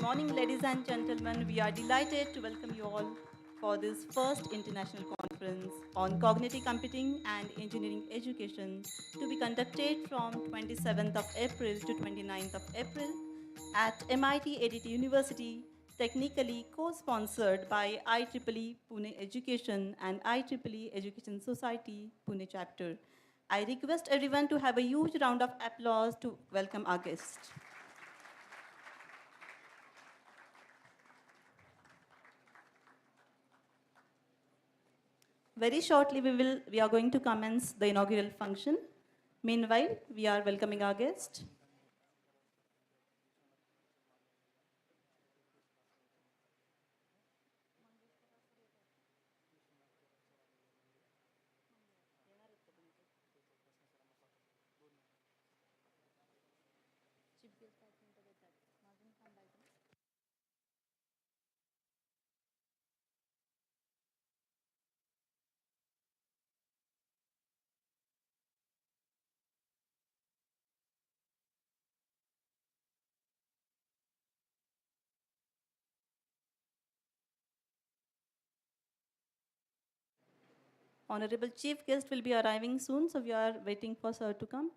morning, ladies and gentlemen. We are delighted to welcome you all for this first international conference on cognitive computing and engineering education to be conducted from 27th of April to 29th of April at MIT-ADT University, technically co-sponsored by IEEE Pune Education and IEEE Education Society Pune chapter. I request everyone to have a huge round of applause to welcome our guest. Very shortly, we are going to commence the inaugural function. Meanwhile, we are welcoming our guest. Honorable Chief Guest will be arriving soon, so we are waiting for sir to come.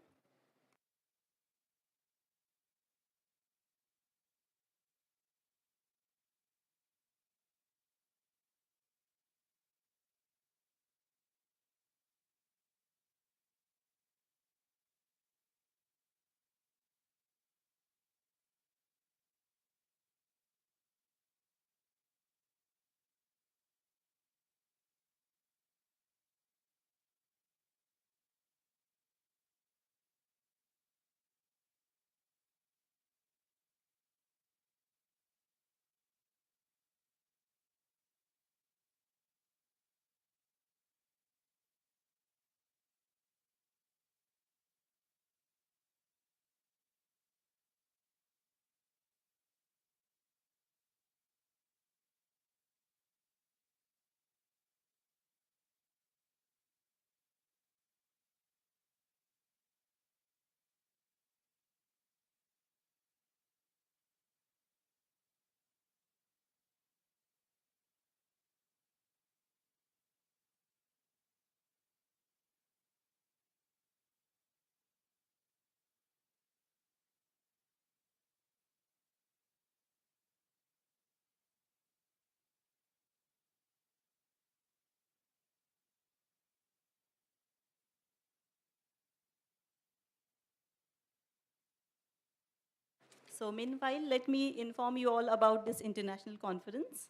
So meanwhile, let me inform you all about this international conference.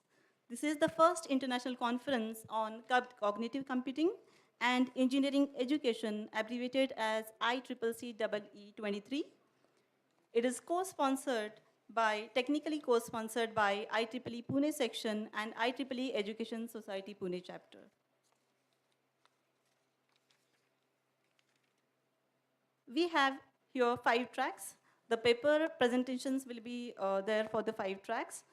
This is the first international conference on cognitive computing and engineering education, abbreviated as IEEE 23. It is technically co-sponsored by IEEE Pune section and IEEE Education Society Pune chapter. We have here 5 tracks. The paper presentations will be there for the 5 tracks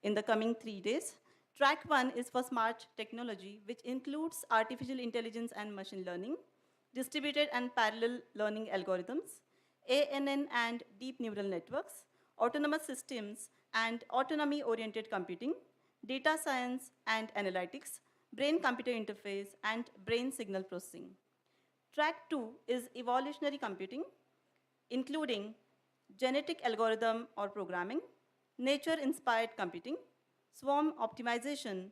in the coming 3 days. Track 1 is for smart technology, which includes artificial intelligence and machine learning, distributed and parallel learning algorithms, ANN and deep neural networks, autonomous systems and autonomy-oriented computing, data science and analytics, brain-computer interface, and brain signal processing. Track 2 is evolutionary computing, including genetic algorithm or programming, nature-inspired computing, swarm optimization,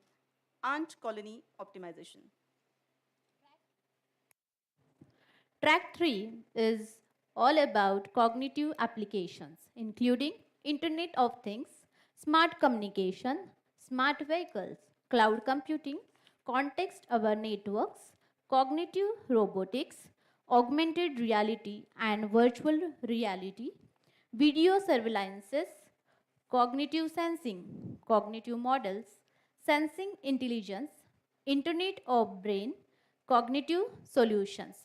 ant colony optimization. Track 3 is all about cognitive applications, including Internet of Things, smart communication, smart vehicles, cloud computing, context-aware networks, cognitive robotics, augmented reality and virtual reality, video surveillances, cognitive sensing, cognitive models, sensing intelligence, Internet of Brain, cognitive solutions,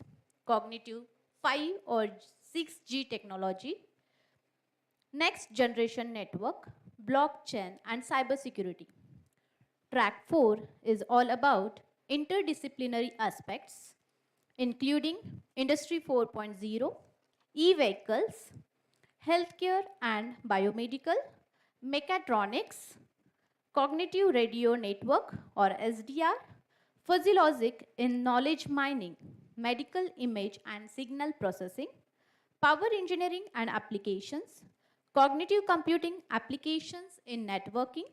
cognitive 5 or 6G technology, next generation network, blockchain and cybersecurity. Track 4 is all about interdisciplinary aspects, including Industry 4.0, e-vehicles, healthcare and biomedical, mechatronics, cognitive radio network or SDR, fuzzy logic in knowledge mining, medical image and signal processing, power engineering and applications, cognitive computing applications in networking.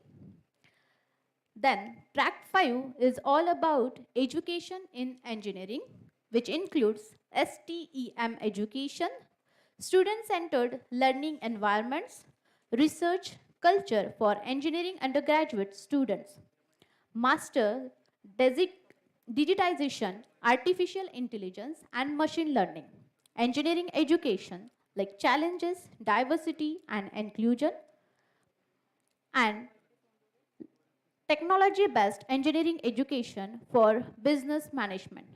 Then track 5 is all about education in engineering, which includes STEM education, student-centered learning environments, research culture for engineering undergraduate students, master digitization, artificial intelligence and machine learning, engineering education like challenges, diversity and inclusion, and technology-based engineering education for business management.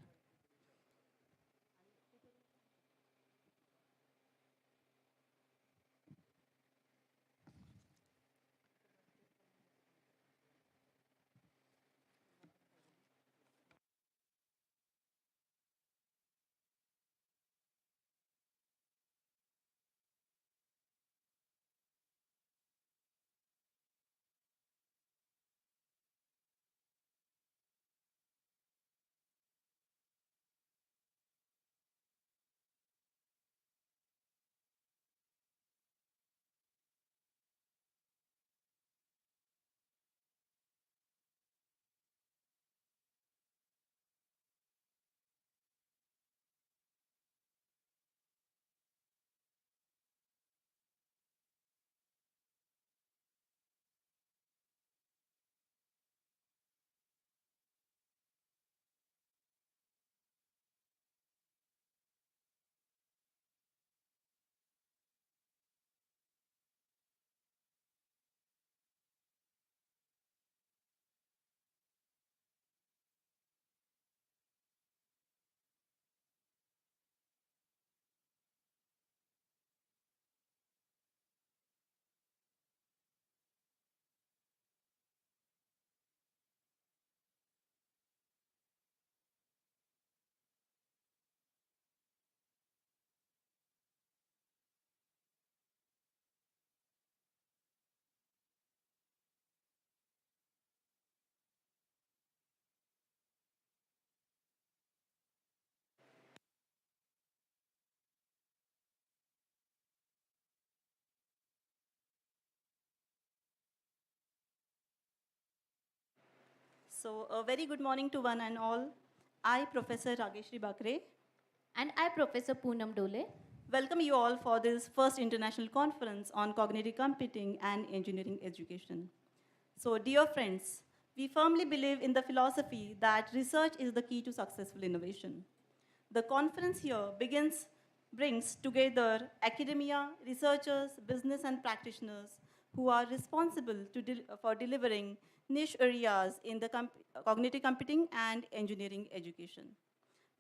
So a very good morning to one and all. I, Professor Rageshri Bakre, And I, Professor Poonam Dole, welcome you all for this first international conference on cognitive computing and engineering education. So dear friends, we firmly believe in the philosophy that research is the key to successful innovation. The conference here brings together academia, researchers, business and practitioners who are responsible for delivering niche areas in the cognitive computing and engineering education.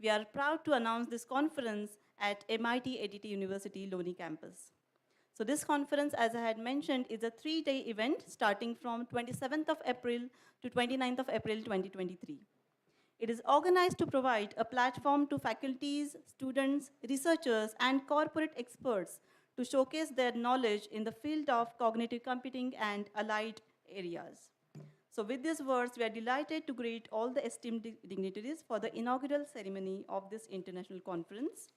We are proud to announce this conference at MIT-ADT University Loni campus. So this conference, as I had mentioned, is a 3-day event starting from 27th of April to 29th of April 2023. It is organized to provide a platform to faculties, students, researchers, and corporate experts to showcase their knowledge in the field of cognitive computing and allied areas. So with these words, we are delighted to greet all the esteemed dignitaries for the inaugural ceremony of this international conference.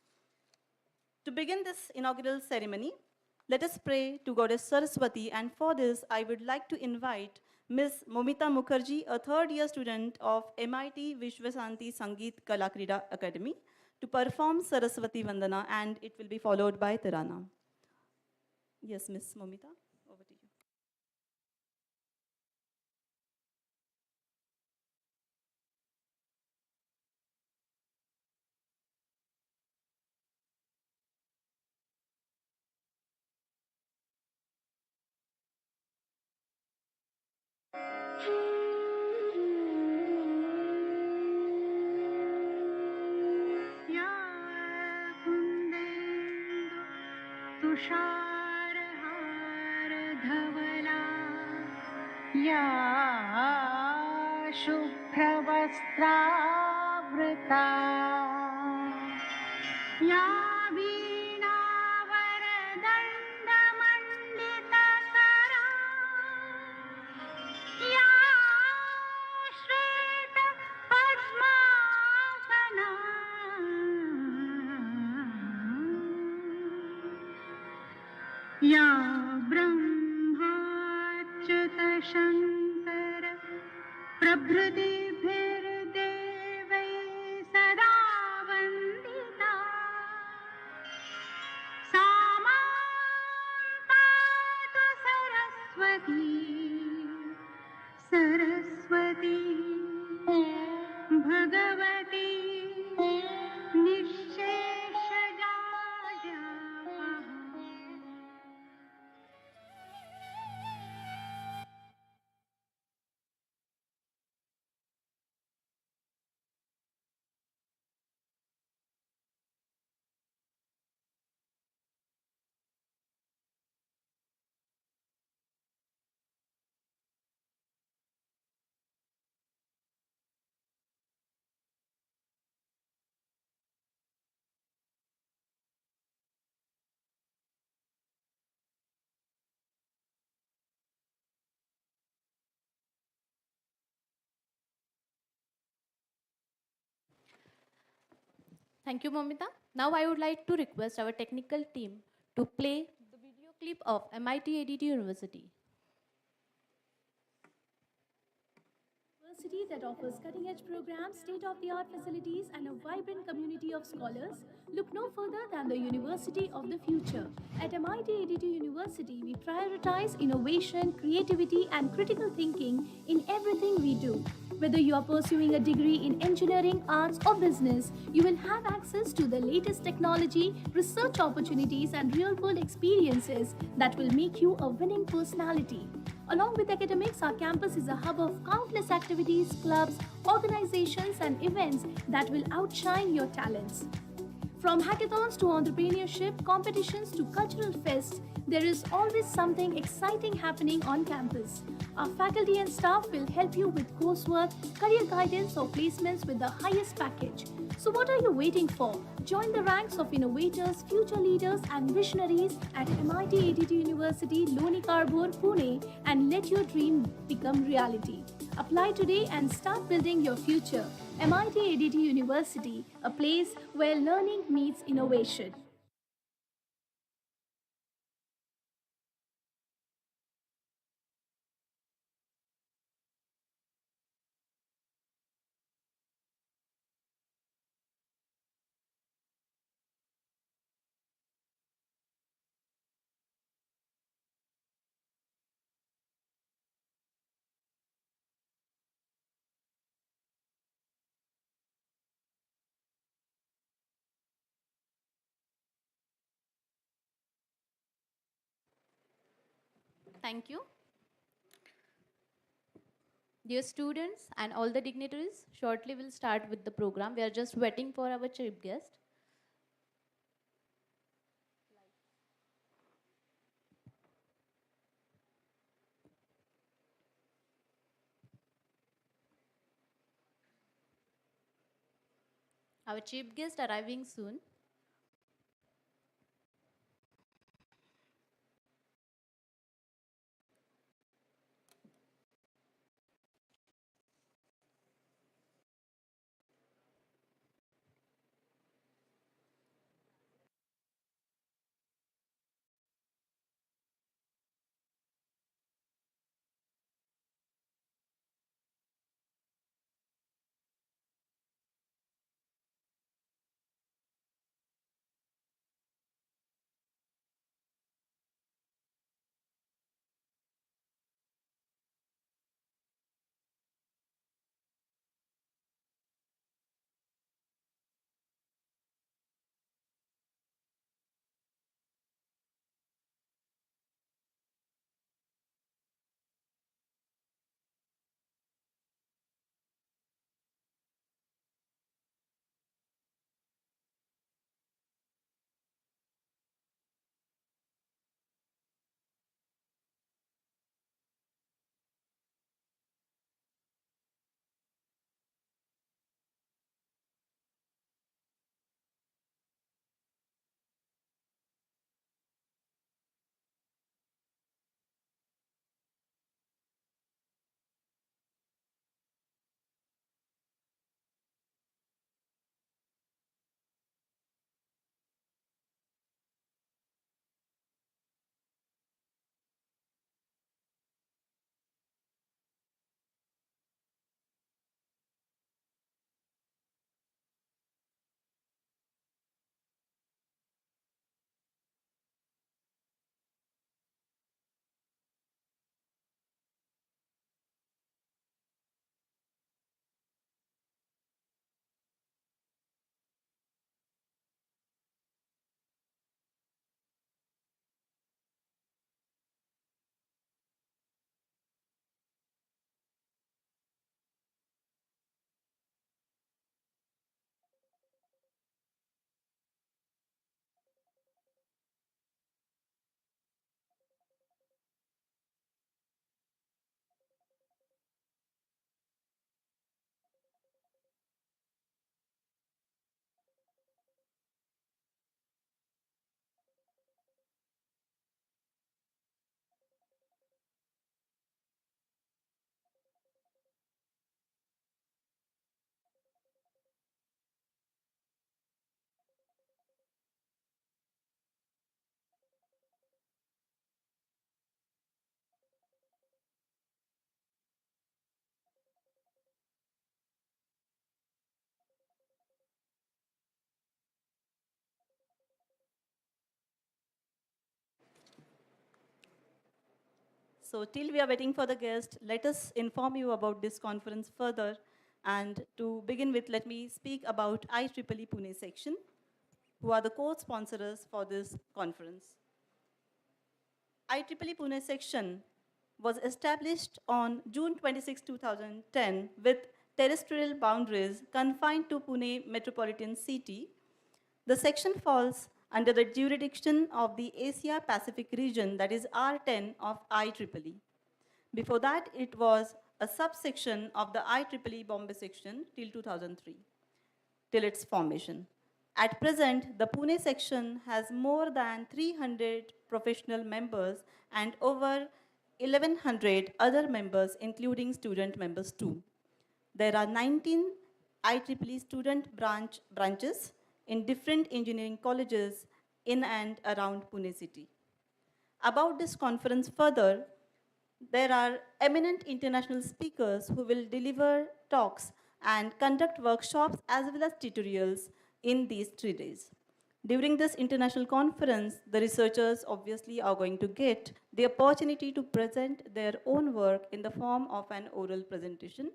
To begin this inaugural ceremony, let us pray to Goddess Saraswati, and for this, I would like to invite Ms. Momita Mukherjee, a third-year student of MIT Vishwasanti Sangeet Kalakrida Academy, to perform Saraswati Vandana, and it will be followed by Tirana. Yes, Ms. Momita, over to you. तुषारहारधवला या शुभ्रवस्त्रावृता या वीणावरदण्डमण्डितकरा या ब्रह्माच्युतशङ्कर प्रभृतिभिर्देवैः सदा वन्दिता सा मां पातु Saraswati Saraswati Bhagwati निःशेषजाड्यापहा Thank you, Momita. Now I would like to request our technical team to play the video clip of MIT-ADT University. University that offers cutting-edge programs, state-of-the-art facilities, and a vibrant community of scholars, look no further than the university of the future. At MIT-ADT University, we prioritize innovation, creativity, and critical thinking in everything we do. Whether you are pursuing a degree in engineering, arts, or business, you will have access to the latest technology, research opportunities, and real-world experiences that will make you a winning personality. Along with academics, our campus is a hub of countless activities, clubs, organizations, and events that will outshine your talents. From hackathons to entrepreneurship, competitions to cultural fests, there is always something exciting happening on campus. Our faculty and staff will help you with coursework, career guidance, or placements with the highest package. So, what are you waiting for? Join the ranks of innovators, future leaders, and visionaries at MIT-ADT University, Loni Karbur, Pune, and let your dream become reality. Apply today and start building your future. MIT-ADT University, a place where learning meets innovation. Thank you. Dear students and all the dignitaries, shortly we'll start with the program. We are just waiting for our chief guest. Our chief guest arriving soon. So till we are waiting for the guest, let us inform you about this conference further. And to begin with, let me speak about IEEE Pune section, who are the co-sponsors for this conference. IEEE Pune section was established on June 26, 2010 with terrestrial boundaries confined to Pune metropolitan city. The section falls under the jurisdiction of the Asia Pacific region, that is R10 of IEEE. Before that, it was a subsection of the IEEE Bombay section till 2003, till its formation. At present, the Pune section has more than 300 professional members and over 1100 other members, including student members too. There are 19 IEEE student branches in different engineering colleges in and around Pune city. About this conference further, there are eminent international speakers who will deliver talks and conduct workshops as well as tutorials in these 3 days. During this international conference, the researchers obviously are going to get the opportunity to present their own work in the form of an oral presentation.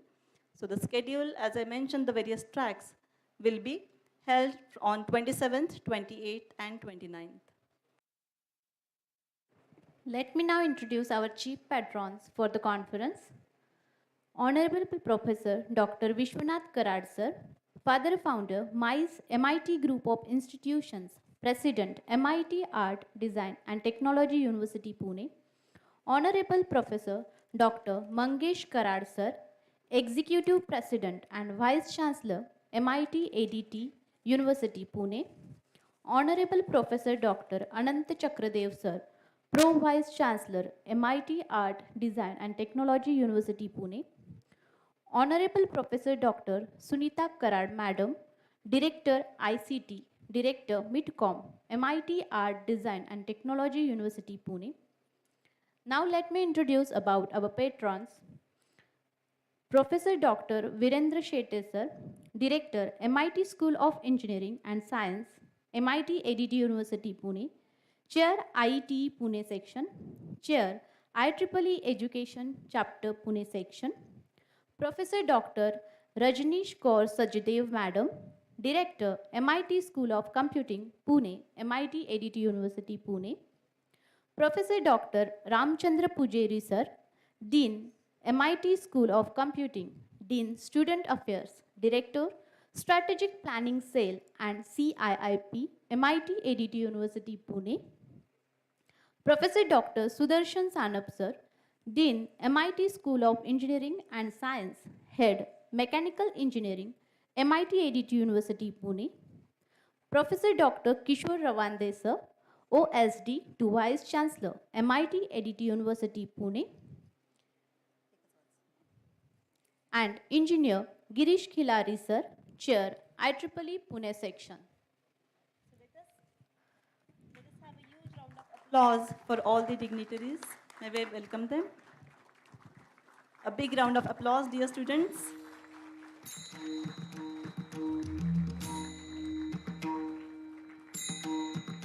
So the schedule, as I mentioned, the various tracks will be held on 27th, 28th, and 29th. Let me now introduce our chief patrons for the conference. Honorable Professor Dr. Vishwanath Karad sir, father founder MIT Group of Institutions, President MIT Art, Design and Technology University Pune. Honorable Professor Dr. Mangesh Karad sir, Executive President and Vice Chancellor MIT-ADT University Pune. Honorable Professor Dr. Anant Chakradev sir, Pro Vice Chancellor MIT Art, Design and Technology University Pune. Honorable Professor Dr. Sunita Karad Madam, Director ICT, Director Midcom, MIT Art, Design and Technology University Pune. Now let me introduce about our patrons. Professor Dr. Virendra Shetty sir, Director MIT School of Engineering and Science, MIT-ADT University Pune. Chair IET Pune Section, Chair IEEE Education Chapter Pune Section, Professor Dr. Rajneesh Kaur Sajdev Madam, Director MIT School of Computing Pune, MIT-ADT University Pune, Professor Dr. Ramchandra Pujari Sir, Dean MIT School of Computing, Dean Student Affairs, Director Strategic Planning Cell and CIIP, MIT-ADT University Pune, Professor Dr. Sudarshan Sanap Sir, Dean, MIT School of Engineering and Science, Head, Mechanical Engineering, MIT-ADT University Pune, Professor Dr. Kishore Rawande Sir, OSD to Vice Chancellor, MIT-ADT University Pune, and Engineer Girish Khilari Sir, Chair, IEEE Pune Section. Applause for all the dignitaries. May we welcome them. A big round of applause, dear students.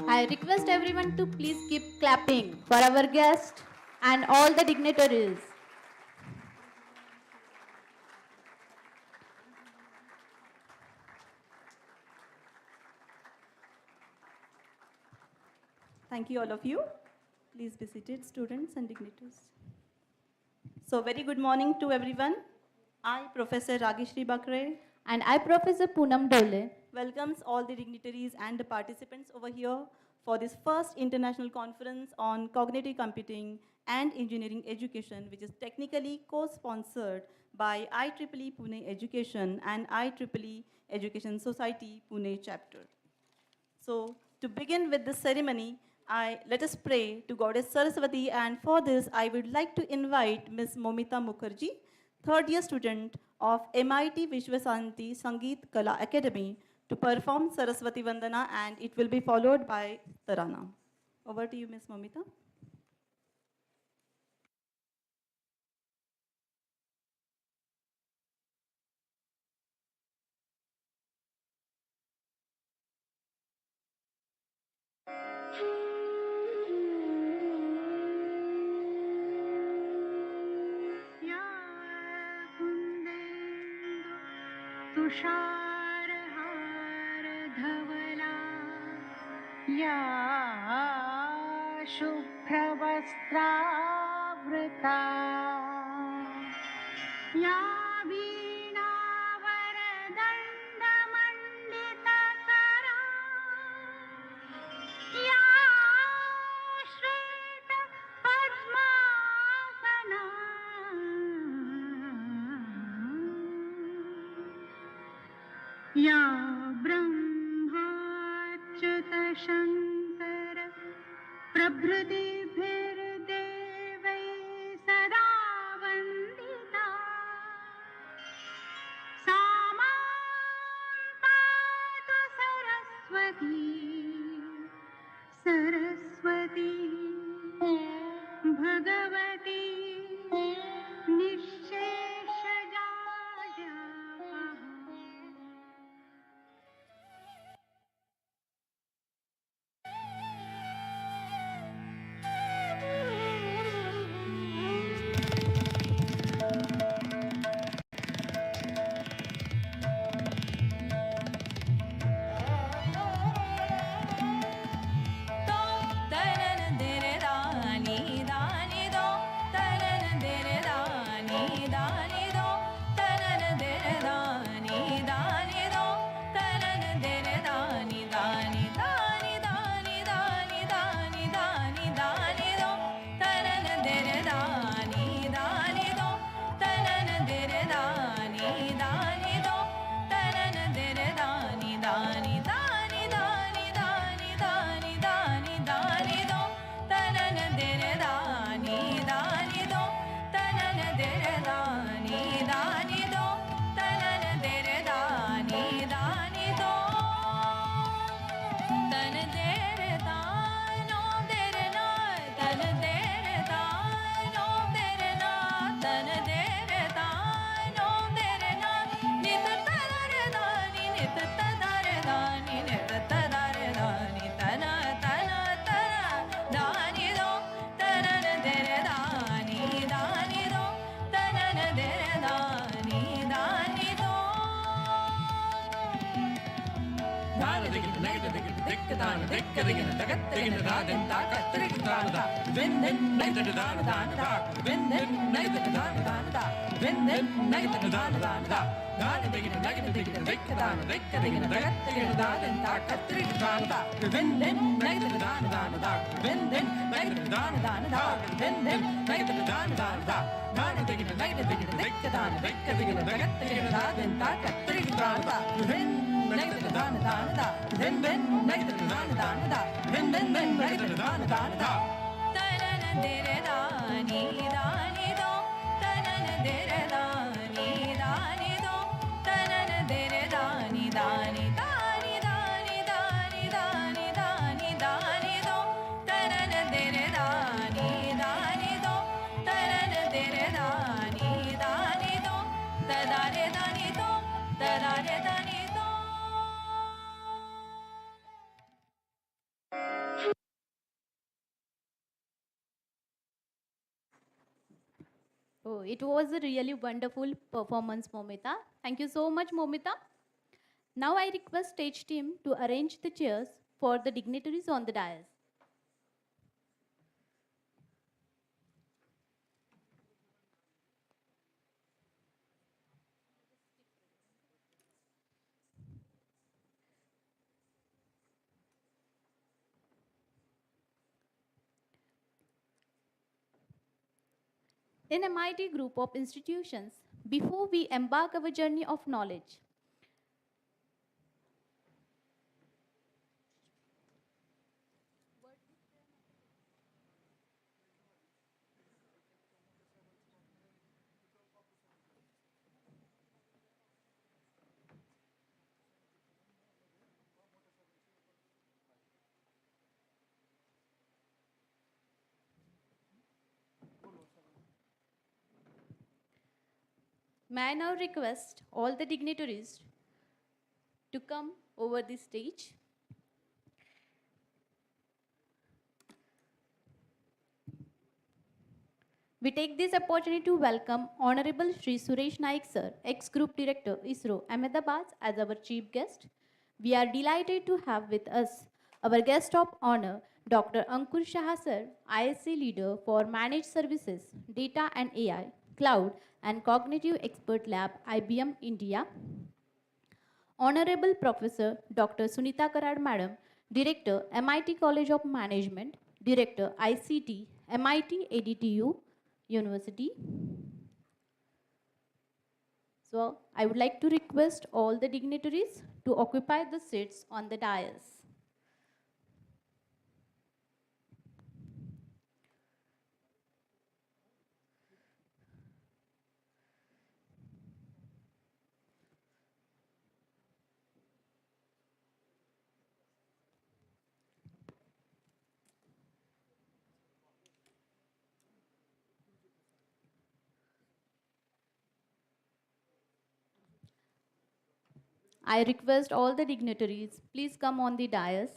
I request everyone to please keep clapping for our guest and all the dignitaries. Thank you, all of you. Please be seated, students and dignitaries. So, very good morning to everyone. I, Professor Ragishri Bakre, And I, Professor Poonam Dole, welcomes all the dignitaries and the participants over here for this first international conference on cognitive computing and engineering education, which is technically co-sponsored by IEEE Pune Education and IEEE Education Society Pune chapter. So, to begin with this ceremony, let us pray to Goddess Saraswati, and for this, I would like to invite Ms. Momita Mukherjee, third year student of MIT Vishwasanti Sangeet Kala Academy, to perform Saraswati Vandana, and it will be followed by Tarana. Over to you, Ms. Momita. तुषारहार धवला या शुभ्रवस्त्रावृता या वीणावरदण्डमण्डितकरा या श्वेतपद्मासना या ब्रह्माच्युतशङ्कर प्रभृतिभिर्देवैः सदा वन्दिता सा मां पातु Saraswati Saraswati Bhagwati निःशेषजाड्यापहा Oh, it was a really wonderful performance, Momita. Thank you so much, Momita. Now I request stage team to arrange the chairs for the dignitaries on the dais. In MIT group of institutions, before we embark our journey of knowledge, may I now request all the dignitaries to come over the stage. We take this opportunity to welcome Honorable Shri Suresh Naik Sir, ex-Group Director, ISRO, Ahmedabad, as our chief guest. We are delighted to have with us our guest of honor, Dr. Ankur Shah Sir, ISC Leader for Managed Services, Data and AI, Cloud and Cognitive Expert Lab, IBM India. Honorable Professor Dr. Sunita Karad Madam, Director, MIT College of Management, Director, ICT, MIT-ADT University. So, I would like to request all the dignitaries to occupy the seats on the dais. I request all the dignitaries, please come on the dais.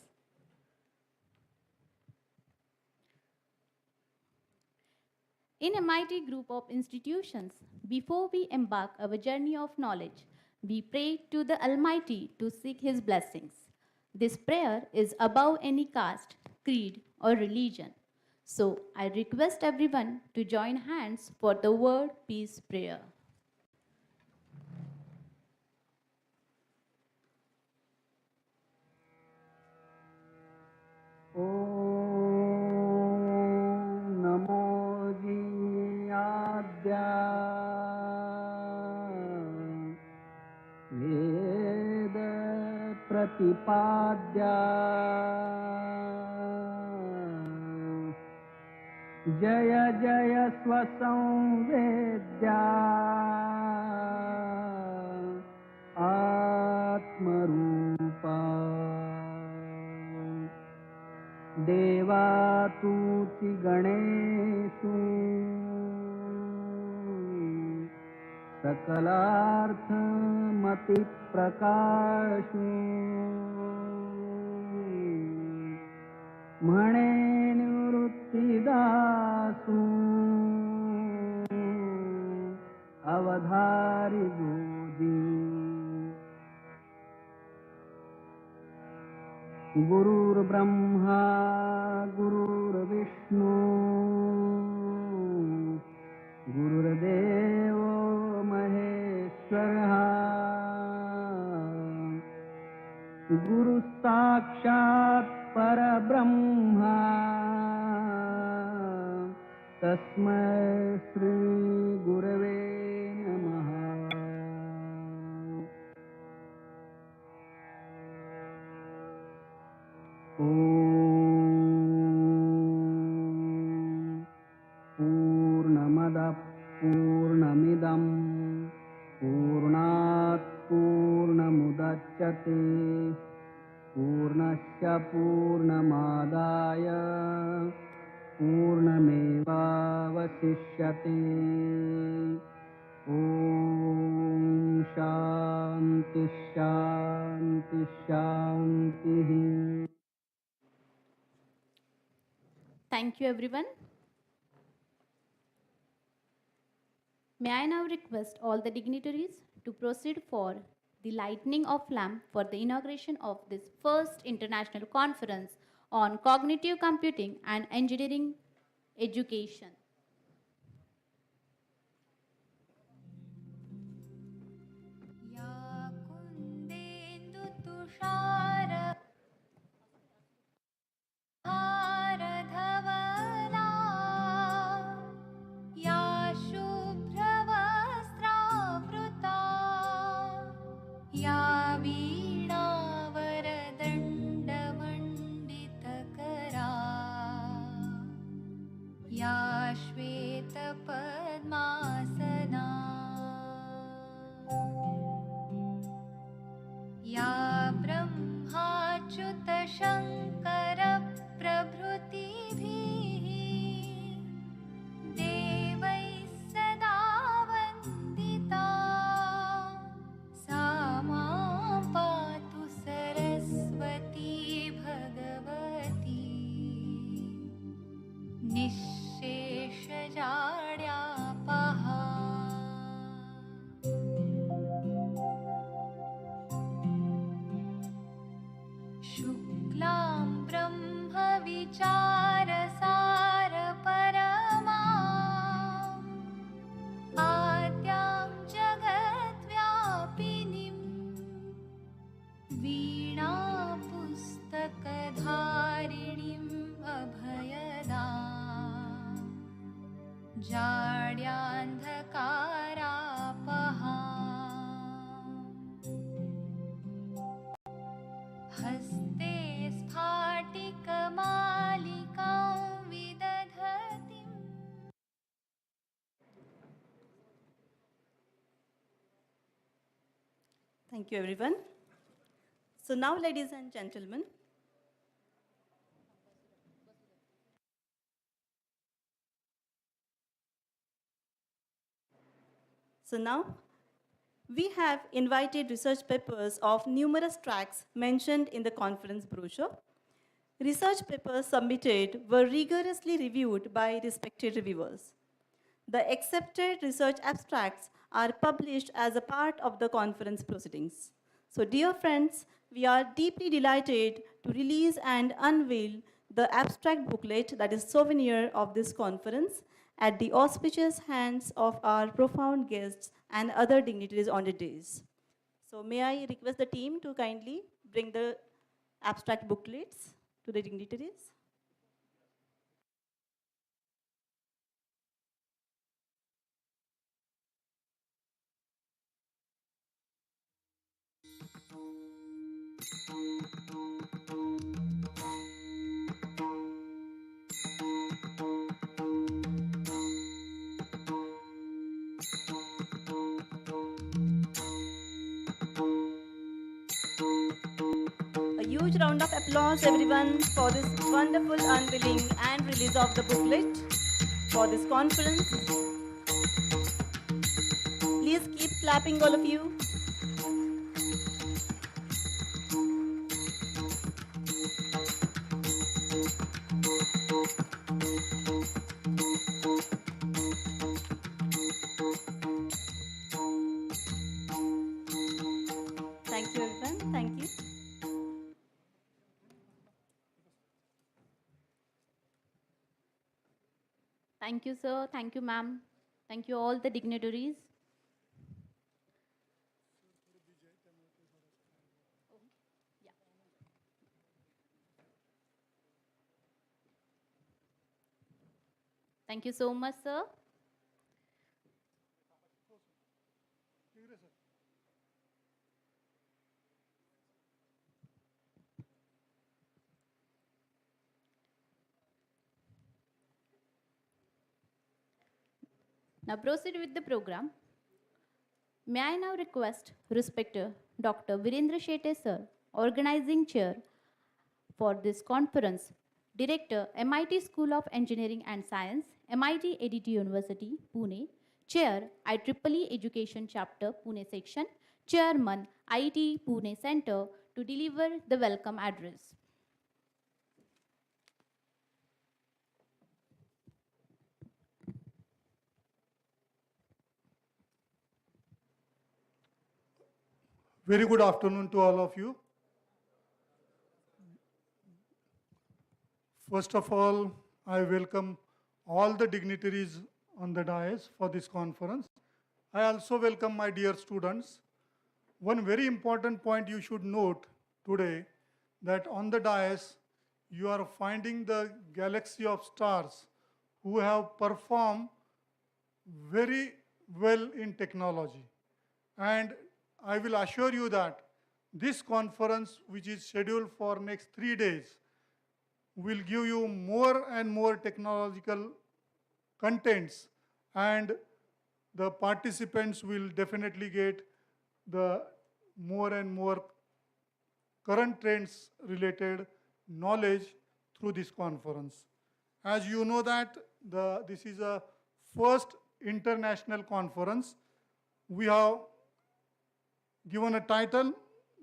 In MIT group of institutions, before we embark our journey of knowledge, we pray to the Almighty to seek His blessings. This prayer is above any caste, creed, or religion. So I request everyone to join hands for the word peace prayer. नमो जीयाद्या वेद प्रतिपाद्या जय जय स्वसंवेद्या आत्मरूपा देवा तूची गणेशु सकलार्थ मति प्रकाशु म्हणे निवृत्तिदासु अवधारी गोदी गुरुर्ब्रह्मा गुरुर्विष्णु गुरुर्देवो महेश्वरः गुरुसाक्षात् परब्रह्मा तस्मै श्री गुरवे नमः। पूर्णमदः पूर्णमिदं पूर्णात् पूर्णमुदच्यते पूर्णस्य पूर्णमादाय पूर्णमेवावशिष्यते। ॐ शान्ति शान्ति शान्तिः। Thank you, everyone. May I now request all the dignitaries to proceed for the lighting of lamp for the inauguration of this first international conference on cognitive computing and engineering education. या कुन्देन्दुतुषार हारधवला या शुभ्रवस्त्रावृता या वीणावरदण्डमण्डितकरा या Thank you, everyone. So now, ladies and gentlemen, we have invited research papers of numerous tracks mentioned in the conference brochure. Research papers submitted were rigorously reviewed by respected reviewers. The accepted research abstracts are published as a part of the conference proceedings. So, dear friends, we are deeply delighted to release and unveil the abstract booklet that is souvenir of this conference at the auspicious hands of our profound guests and other dignitaries on the days. So, may I request the team to kindly bring the abstract booklets to the dignitaries? A huge round of applause, everyone, for this wonderful unveiling and release of the booklet for this conference. Please keep clapping, all of you. Thank you, everyone. Thank you. Thank you, sir. Thank you, ma'am. Thank you, all the dignitaries. Thank you so much, sir. Now proceed with the program. May I now request respected Dr. Virendra Shetty, sir, organizing chair for this conference, Director, MIT School of Engineering and Science, MIT-ADT University, Pune, Chair, IEEE Education Chapter, Pune Section, Chairman, IIT Pune Center, to deliver the welcome address. Very good afternoon to all of you. First of all, I welcome all the dignitaries on the dais for this conference. I also welcome my dear students. One very important point you should note today, that on the dais you are finding the galaxy of stars who have performed very well in technology. And I will assure you that this conference, which is scheduled for next 3 days, will give you more and more technological contents, and the participants will definitely get the more and more current trends related knowledge through this conference. As you know that this is a first international conference. We have given a title,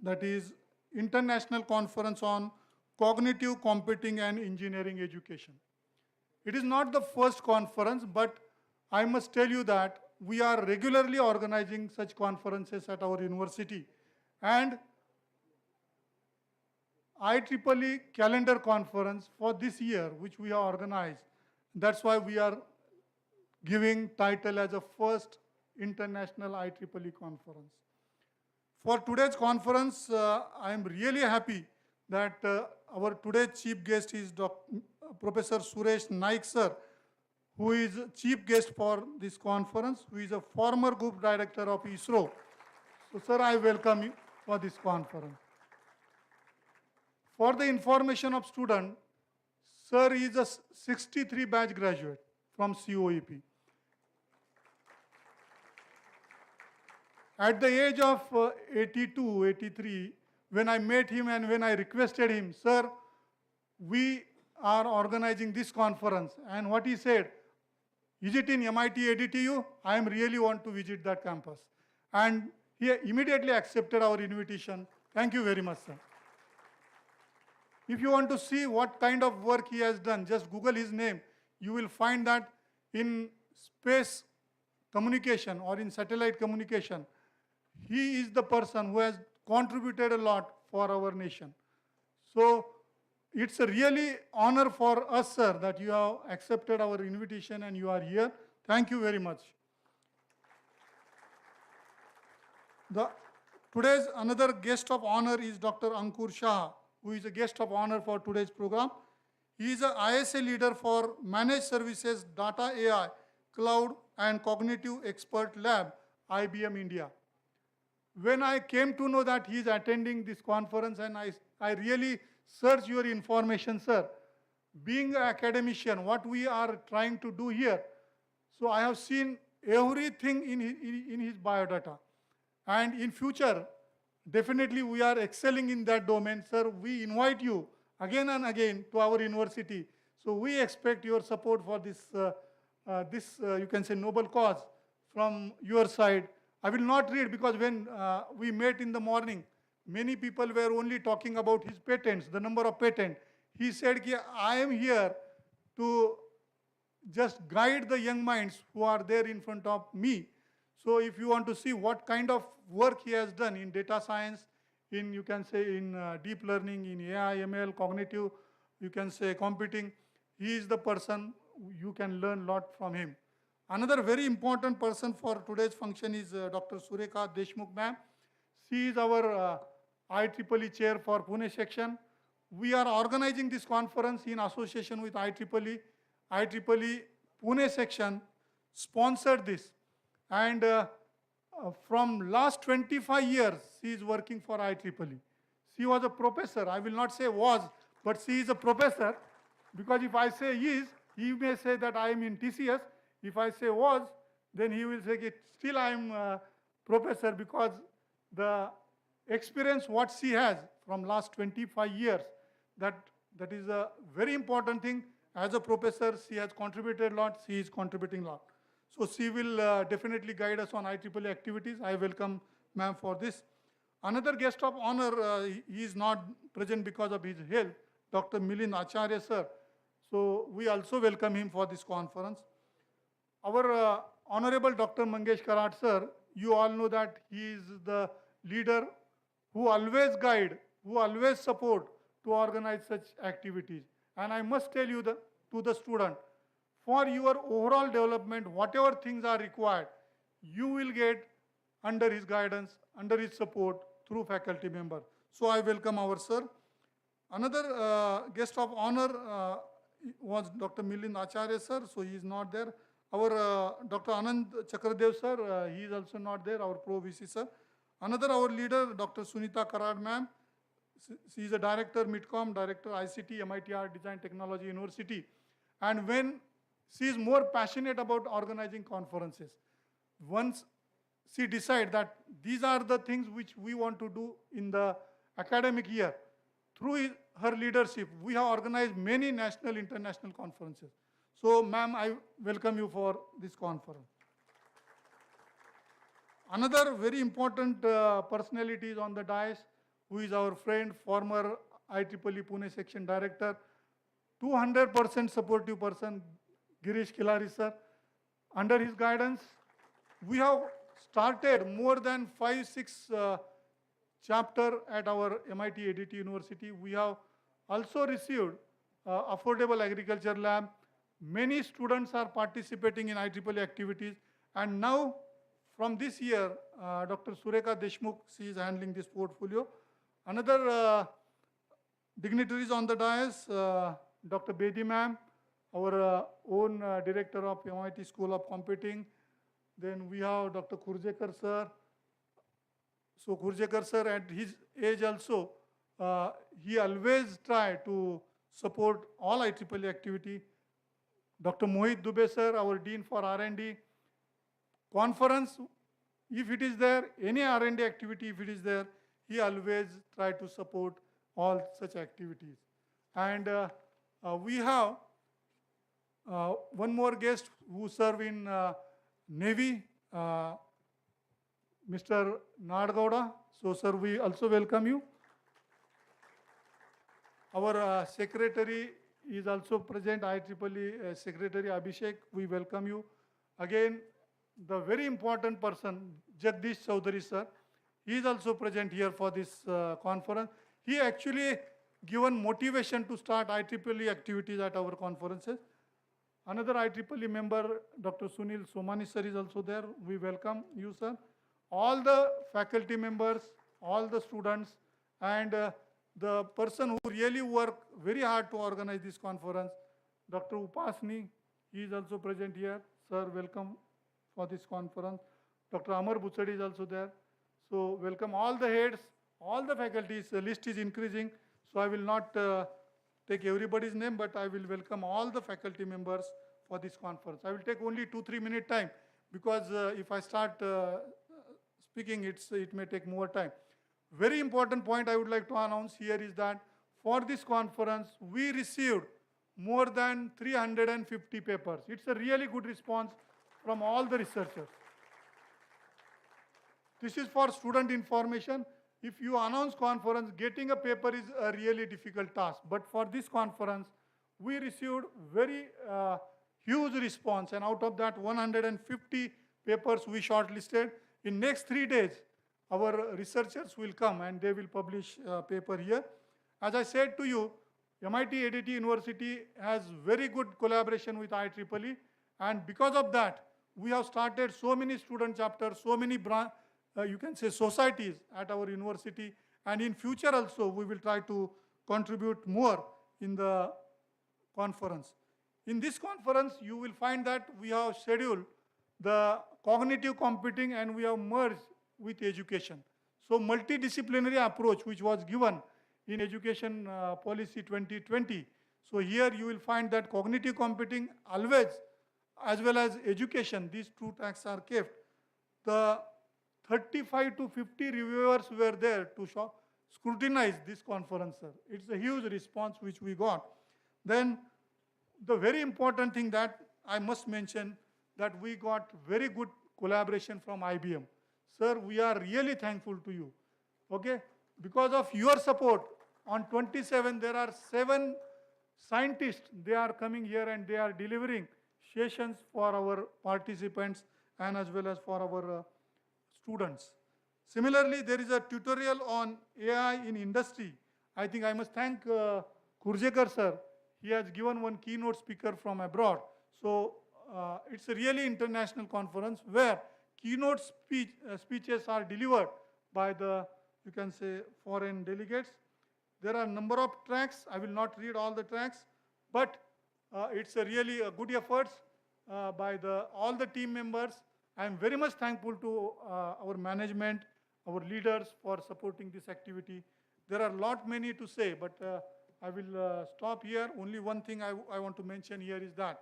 that is International Conference on Cognitive Computing and Engineering Education. It is not the first conference, but I must tell you that we are regularly organizing such conferences at our university. And IEEE calendar conference for this year, which we have organized, that's why we are giving title as a first international IEEE conference. For today's conference, I am really happy that our today's chief guest is Professor Suresh Naik sir, who is chief guest for this conference, who is a former group director of ISRO. So sir, I welcome you for this conference. For the information of student, sir is a 63 batch graduate from COEP. At the age of 82, 83, when I met him and when I requested him, sir, we are organizing this conference. And what he said, is it in MIT-ADTU? I am really want to visit that campus. And he immediately accepted our invitation. Thank you very much, sir. If you want to see what kind of work he has done, just Google his name. You will find that in space communication or in satellite communication, he is the person who has contributed a lot for our nation. So it's a really honor for us, sir, that you have accepted our invitation and you are here. Thank you very much. Today's another guest of honor is Dr. Ankur Shah, who is a guest of honor for today's program. He is a ISA leader for Managed Services, Data AI, Cloud and Cognitive Expert Lab, IBM India. When I came to know that he is attending this conference, and I really searched your information, sir. Being an academician, what we are trying to do here, so I have seen everything in his biodata. And in future, definitely we are excelling in that domain, sir. We invite you again and again to our university. So we expect your support for this, you can say, noble cause from your side. I will not read because when we met in the morning, many people were only talking about his patents, the number of patents. He said, I am here to just guide the young minds who are there in front of me. So if you want to see what kind of work he has done in data science, in, you can say, in deep learning, in AI, ML, cognitive, you can say computing, he is the person you can learn a lot from him. Another very important person for today's function is Dr. Surekha Deshmukh ma'am. She is our IEEE chair for Pune section. We are organizing this conference in association with IEEE. IEEE Pune section sponsored this. And from last 25 years, she is working for IEEE. She was a professor. I will not say was, but she is a professor. Because if I say is, he may say that I am in TCS. If I say was, then he will say, still I am a professor, because the experience what she has from last 25 years, that is a very important thing. As a professor, she has contributed a lot. She is contributing a lot. So she will definitely guide us on IEEE activities. I welcome ma'am for this. Another guest of honor, he is not present because of his health, Dr. Milind Acharya sir. So we also welcome him for this conference. Our Honorable Dr. Mangesh Karat sir, you all know that he is the leader who always guide, who always support to organize such activities. And I must tell you to the student, for your overall development, whatever things are required, you will get under his guidance, under his support through faculty member. So I welcome our sir. Another guest of honor was Dr. Milind Acharya sir, so he is not there. Our Dr. Anand Chakradev sir, he is also not there, our Pro VC sir. Another our leader, Dr. Sunita Karad ma'am. She is a director, MITCOM, director, ICT, MIT-ADT Design Technology University. And when she is more passionate about organizing conferences, once she decides that these are the things which we want to do in the academic year, through her leadership, we have organized many national, international conferences. So, ma'am, I welcome you for this conference. Another very important personality is on the dais, who is our friend, former IEEE Pune section director, 200% supportive person, Girish Khilari sir. Under his guidance, we have started more than 5-6 chapters at our MIT-ADT University. We have also received affordable agriculture lab. Many students are participating in IEEE activities. And now, from this year, Dr. Surekha Deshmukh, she is handling this portfolio. Another dignitaries on the dais, Dr. Bedi ma'am, our own director of MIT School of Computing. Then we have Dr. Khurjekar sir. So Khurjekar sir, at his age also, he always try to support all IEEE activity. Dr. Mohit Dubey sir, our Dean for R&D. Conference If it is there, any R&D activity, if it is there, he always try to support all such activities. And we have one more guest who serve in Navy, Mr. Nadgowda. So, sir, we also welcome you. Our secretary is also present, IEEE Secretary Abhishek. We welcome you. Again, the very important person, Jagdish Chaudhary, sir, he is also present here for this conference. He actually given motivation to start IEEE activities at our conferences. Another IEEE member, Dr. Sunil Somani, sir, is also there. We welcome you, sir. All the faculty members, all the students, and the person who really work very hard to organize this conference, Dr. Upasni, he is also present here. Sir, welcome for this conference. Dr. Amar Buchadi is also there. So welcome all the heads, all the faculties. The list is increasing, so I will not take everybody's name, but I will welcome all the faculty members for this conference. I will take only 2-3 minute time, because if I start speaking, it may take more time. Very important point I would like to announce here is that for this conference, we received more than 350 papers. It's a really good response from all the researchers. This is for student information. If you announce conference, getting a paper is a really difficult task. But for this conference, we received very huge response, and out of that 150 papers we shortlisted. In next 3 days, our researchers will come and they will publish a paper here. As I said to you, MIT-ADT University has very good collaboration with IEEE, and because of that, we have started so many student chapters, so many you can say societies at our university, and in future also we will try to contribute more in the conference. In this conference, you will find that we have scheduled the cognitive computing and we have merged with education. So multidisciplinary approach which was given in Education Policy 2020. So here you will find that cognitive computing always, as well as education, these two tracks are kept. The 35 to 50 reviewers were there to scrutinize this conference, sir. It's a huge response which we got. Then the very important thing that I must mention, that we got very good collaboration from IBM. Sir, we are really thankful to you. Okay? Because of your support, on 27 there are 7 scientists. They are coming here and they are delivering sessions for our participants and as well as for our students. Similarly, there is a tutorial on AI in industry. I think I must thank Kurjekar sir. He has given one keynote speaker from abroad. So it's a really international conference where keynote speeches are delivered by the, you can say, foreign delegates. There are a number of tracks. I will not read all the tracks, but it's a really good efforts by all the team members. I am very much thankful to our management, our leaders for supporting this activity. There are many to say, but I will stop here. Only one thing I want to mention here is that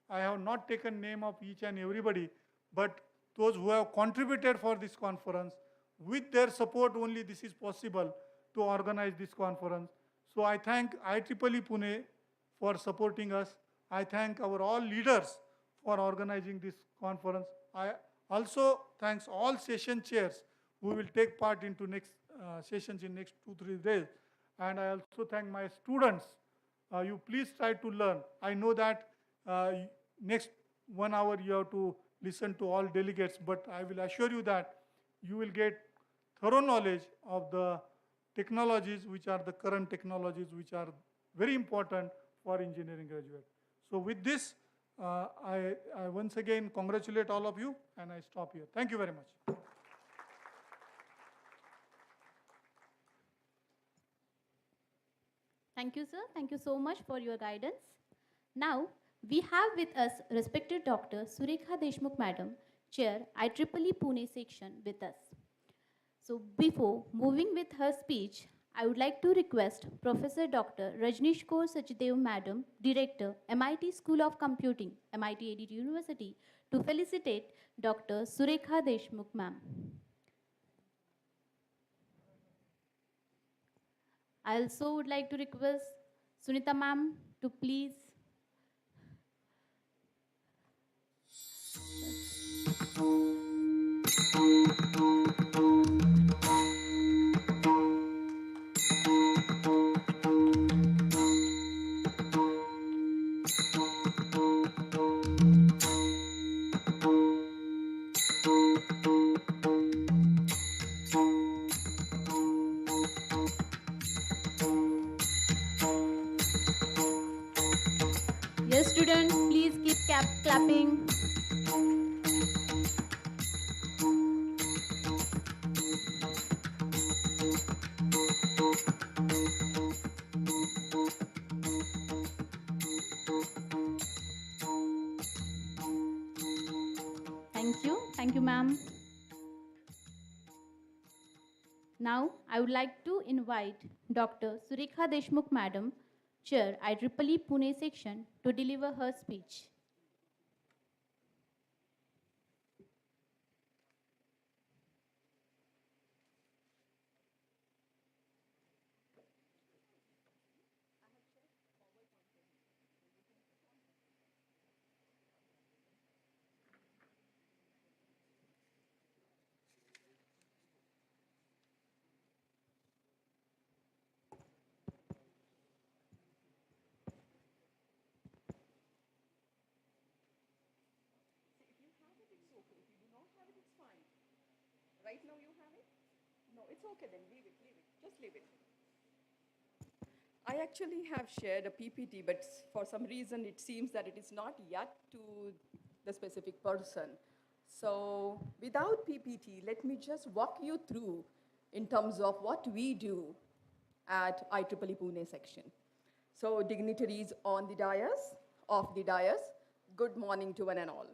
I have not taken name of each and everybody, but those who have contributed for this conference, with their support only this is possible to organize this conference. So I thank IEEE Pune for supporting us. I thank our all leaders for organizing this conference. I also thanks all session chairs who will take part into next sessions in next 2-3 days. And I also thank my students. You please try to learn. I know that next 1 hour you have to listen to all delegates, but I will assure you that you will get thorough knowledge of the technologies which are the current technologies which are very important for engineering graduates. So with this, I once again congratulate all of you and I stop here. Thank you very much. Thank you, sir. Thank you so much for your guidance. Now, we have with us respected Dr. Surekha Deshmukh Madam, Chair, IEEE Pune section with us. So before moving with her speech, I would like to request Professor Dr. Rajneesh Kaur Sachdev Madam, Director, MIT School of Computing, MIT-ADT University, to felicitate Dr. Surekha Deshmukh Ma'am. I also would like to request Sunita Ma'am to please. Yes, students, please keep clapping. Thank you, ma'am. Now, I would like to invite Dr. Surekha Deshmukh Madam, Chair, IEEE Pune section, to deliver her speech. Right now you have it? No, it's okay then, leave it, just leave it. I actually have shared a PPT, but for some reason it seems that it is not yet to the specific person. So without PPT, let me just walk you through in terms of what we do at IEEE Pune section. So dignitaries on the dais, good morning to one and all.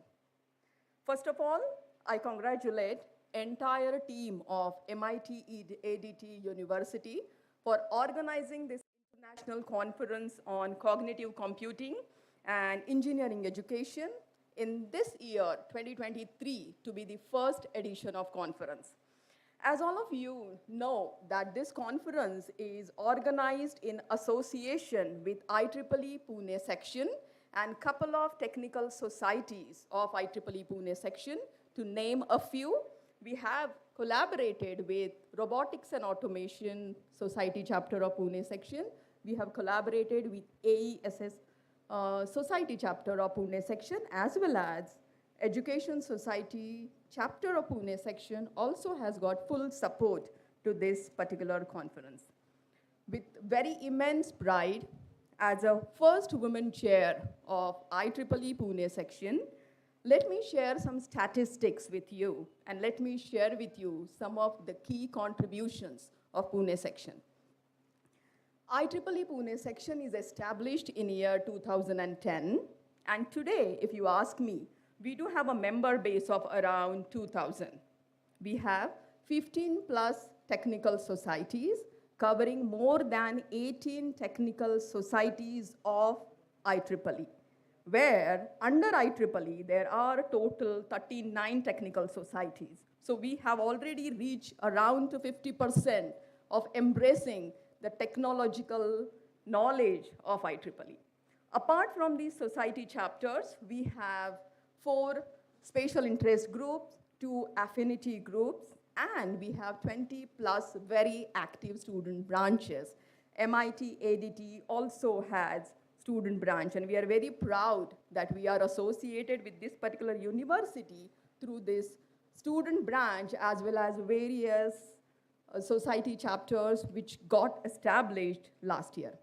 First of all, I congratulate entire team of MIT-ADT University for organizing this international conference on cognitive computing and engineering education in this year, 2023, to be the first edition of conference. As all of you know that this conference is organized in association with IEEE Pune section and couple of technical societies of IEEE Pune section. To name a few, we have collaborated with Robotics and Automation Society chapter of Pune section. We have collaborated with AESS Society chapter of Pune section, as well as Education Society chapter of Pune section also has got full support to this particular conference. With very immense pride, as a first woman chair of IEEE Pune section, let me share some statistics with you, and let me share with you some of the key contributions of Pune section. IEEE Pune section is established in year 2010, and today, if you ask me, we do have a member base of around 2,000. We have 15 plus technical societies covering more than 18 technical societies of IEEE, where under IEEE, there are total 39 technical societies. So we have already reached around to 50% of embracing the technological knowledge of IEEE. Apart from these society chapters, we have 4 special interest groups, 2 affinity groups, and we have 20 plus very active student branches. MIT-ADT also has student branch, and we are very proud that we are associated with this particular university through this student branch, as well as various society chapters which got established last year.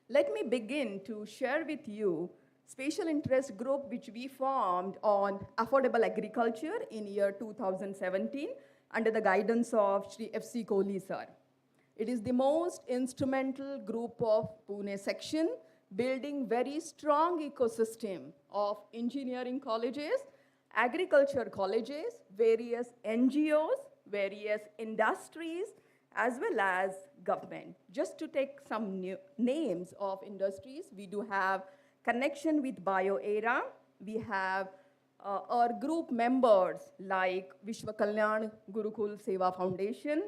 Let me begin to share with you special interest group which we formed on affordable agriculture in year 2017 under the guidance of Shri F.C. Kohli sir. It is the most instrumental group of Pune section, building very strong ecosystem of engineering colleges, agriculture colleges, various NGOs, various industries, as well as government. Just to take some names of industries, we do have connection with BioEra. We have our group members like Vishwa Kalyan Gurukul Seva Foundation,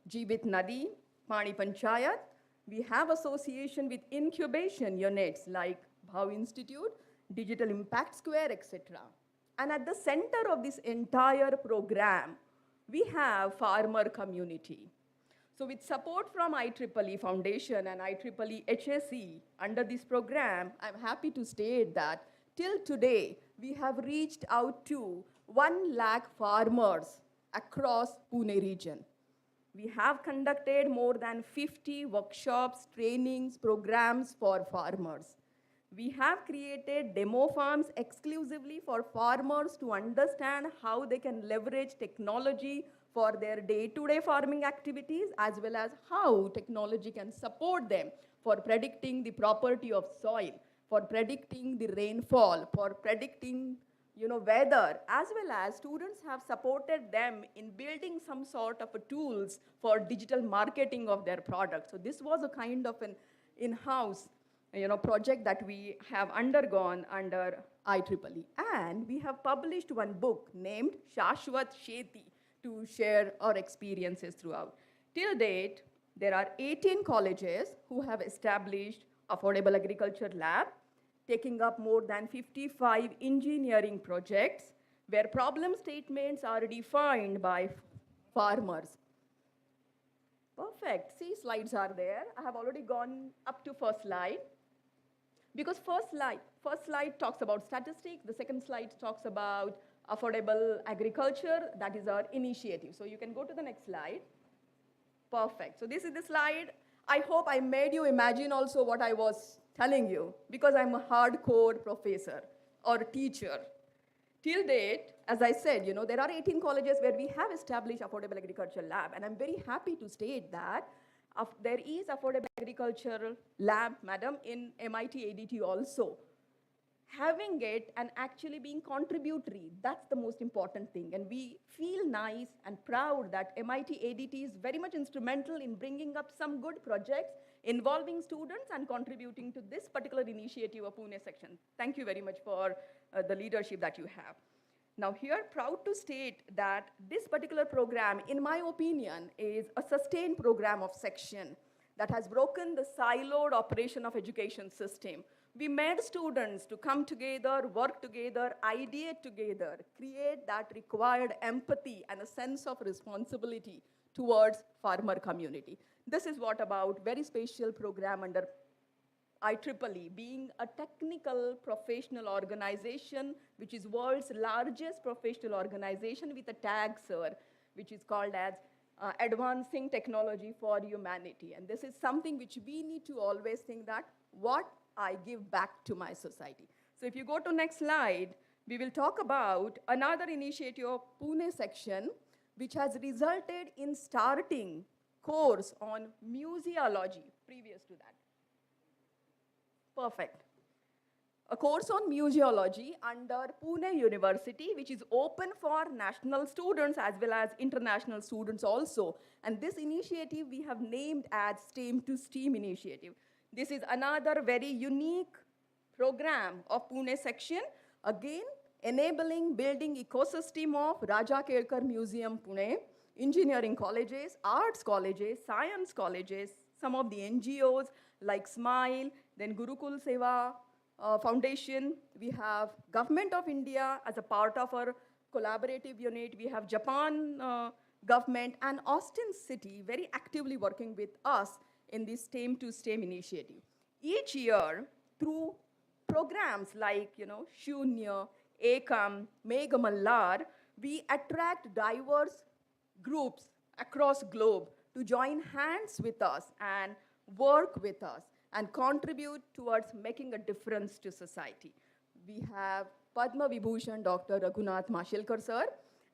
Jeevit Nadi, Pani Panchayat. We have association with incubation units like Bhav Institute, Digital Impact Square, etc. And at the center of this entire program, we have farmer community. So with support from IEEE Foundation and IEEE HSE under this program, I'm happy to state that till today, we have reached out to 1 lakh farmers across Pune region. We have conducted more than 50 workshops, trainings, programs for farmers. We have created demo farms exclusively for farmers to understand how they can leverage technology for their day-to-day farming activities, as well as how technology can support them for predicting the property of soil, for predicting the rainfall, for predicting weather, as well as students have supported them in building some sort of tools for digital marketing of their products. So this was a kind of an in-house project that we have undergone under IEEE. And we have published one book named Shashwat Sheti to share our experiences throughout. Till date, there are 18 colleges who have established affordable agriculture lab, taking up more than 55 engineering projects where problem statements are defined by farmers. Perfect. See, slides are there. I have already gone up to first slide. Because first slide talks about statistics, the second slide talks about affordable agriculture, that is our initiative. So you can go to the next slide. Perfect. So this is the slide. I hope I made you imagine also what I was telling you, because I'm a hardcore professor or teacher. Till date, as I said, there are 18 colleges where we have established affordable agriculture lab, and I'm very happy to state that there is affordable agriculture lab, madam, in MIT-ADT also. Having it and actually being contributory, that's the most important thing. And we feel nice and proud that MIT-ADT is very much instrumental in bringing up some good projects involving students and contributing to this particular initiative of Pune section. Thank you very much for the leadership that you have. Now here, proud to state that this particular program, in my opinion, is a sustained program of section that has broken the siloed operation of education system. We made students to come together, work together, ideate together, create that required empathy and a sense of responsibility towards farmer community. This is what about very special program under IEEE, being a technical professional organization, which is world's largest professional organization with a tag, sir, which is called as Advancing Technology for Humanity. And this is something which we need to always think that what I give back to my society. So if you go to next slide, we will talk about another initiative of Pune section, which has resulted in starting course on museology previous to that. Perfect. A course on museology under Pune University, which is open for national students as well as international students also. And this initiative we have named as STEM to STEAM initiative. This is another very unique program of Pune section, again, enabling building ecosystem of Raja Kelkar Museum Pune, engineering colleges, arts colleges, science colleges, some of the NGOs like SMILE, then Gurukul Seva Foundation. We have Government of India as a part of our collaborative unit. We have Japan government and Austin City very actively working with us in this STEM to STEM initiative. Each year, through programs like, Shunya, Ekam, Megamallar, we attract diverse groups across globe to join hands with us and work with us and contribute towards making a difference to society. We have Padma Vibhushan Dr. Raghunath Mashilkar sir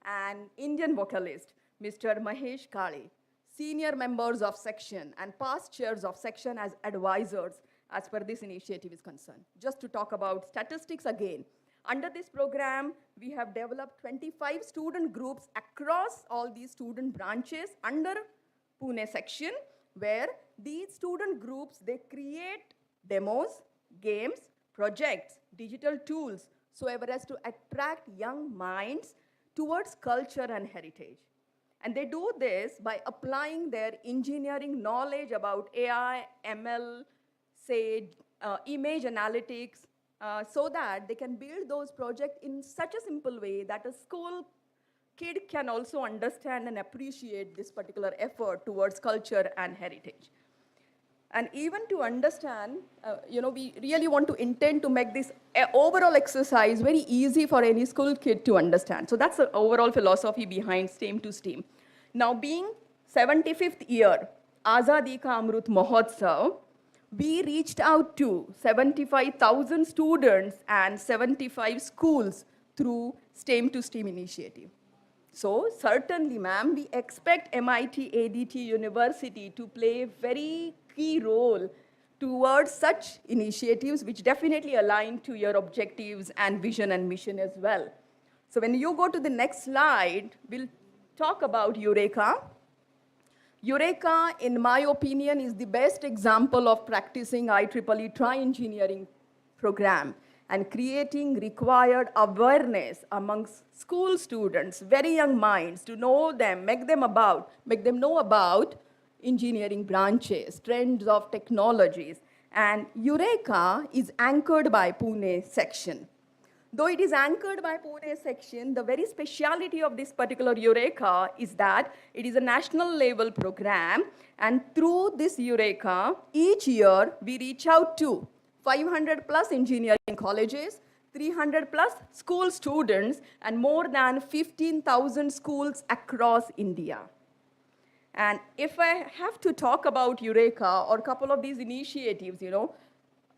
and Indian vocalist Mr. Mahesh Kale, senior members of section and past chairs of section as advisors as per this initiative is concerned. Just to talk about statistics again, under this program, we have developed 25 student groups across all these student branches under Pune section, where these student groups, they create demos, games, projects, digital tools, so as to attract young minds towards culture and heritage. And they do this by applying their engineering knowledge about AI, ML, say, image analytics, so that they can build those projects in such a simple way that a school kid can also understand and appreciate this particular effort towards culture and heritage. And even to understand, we really want to intend to make this overall exercise very easy for any school kid to understand. So that's the overall philosophy behind STEM to STEAM. Now, being 75th year, Azadi Ka Amrut Mahotsav, we reached out to 75,000 students and 75 schools through STEM to STEAM initiative. So certainly, ma'am, we expect MIT-ADT University to play a very key role towards such initiatives which definitely align to your objectives and vision and mission as well. So when you go to the next slide, we'll talk about Eureka. Eureka, in my opinion, is the best example of practicing IEEE tri-engineering program and creating required awareness amongst school students, very young minds, to know them, make them know about engineering branches, trends of technologies. And Eureka is anchored by Pune section. Though it is anchored by Pune section, the very speciality of this particular Eureka is that it is a national level program, and through this Eureka, each year we reach out to 500 plus engineering colleges, 300 plus school students, and more than 15,000 schools across India. And if I have to talk about Eureka or a couple of these initiatives,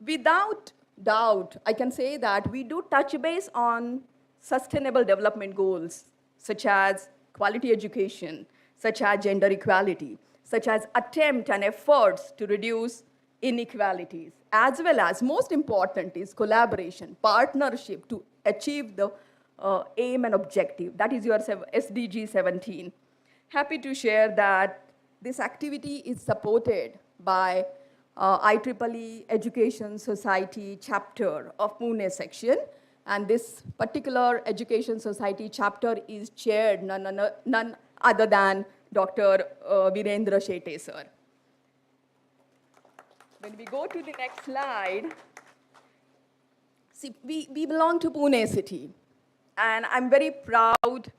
without doubt, I can say that we do touch base on sustainable development goals, such as quality education, such as gender equality, such as attempt and efforts to reduce inequalities, as well as, most important, is collaboration, partnership to achieve the aim and objective. That is your SDG 17. Happy to share that this activity is supported by IEEE Education Society chapter of Pune section, and this particular Education Society chapter is chaired none other than Dr. Virendra Shetty sir. When we go to the next slide, see, we belong to Pune city, and I'm very proud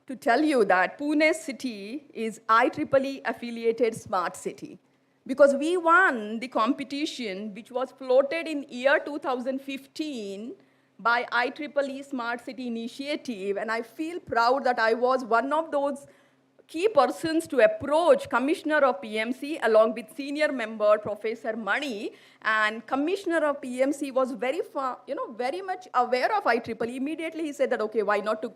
to tell you that Pune city is IEEE affiliated smart city, because we won the competition which was floated in year 2015 by IEEE Smart City Initiative, and I feel proud that I was one of those key persons to approach Commissioner of PMC along with senior member Professor Mani, and Commissioner of PMC was very much aware of IEEE. Immediately he said that, okay, why not to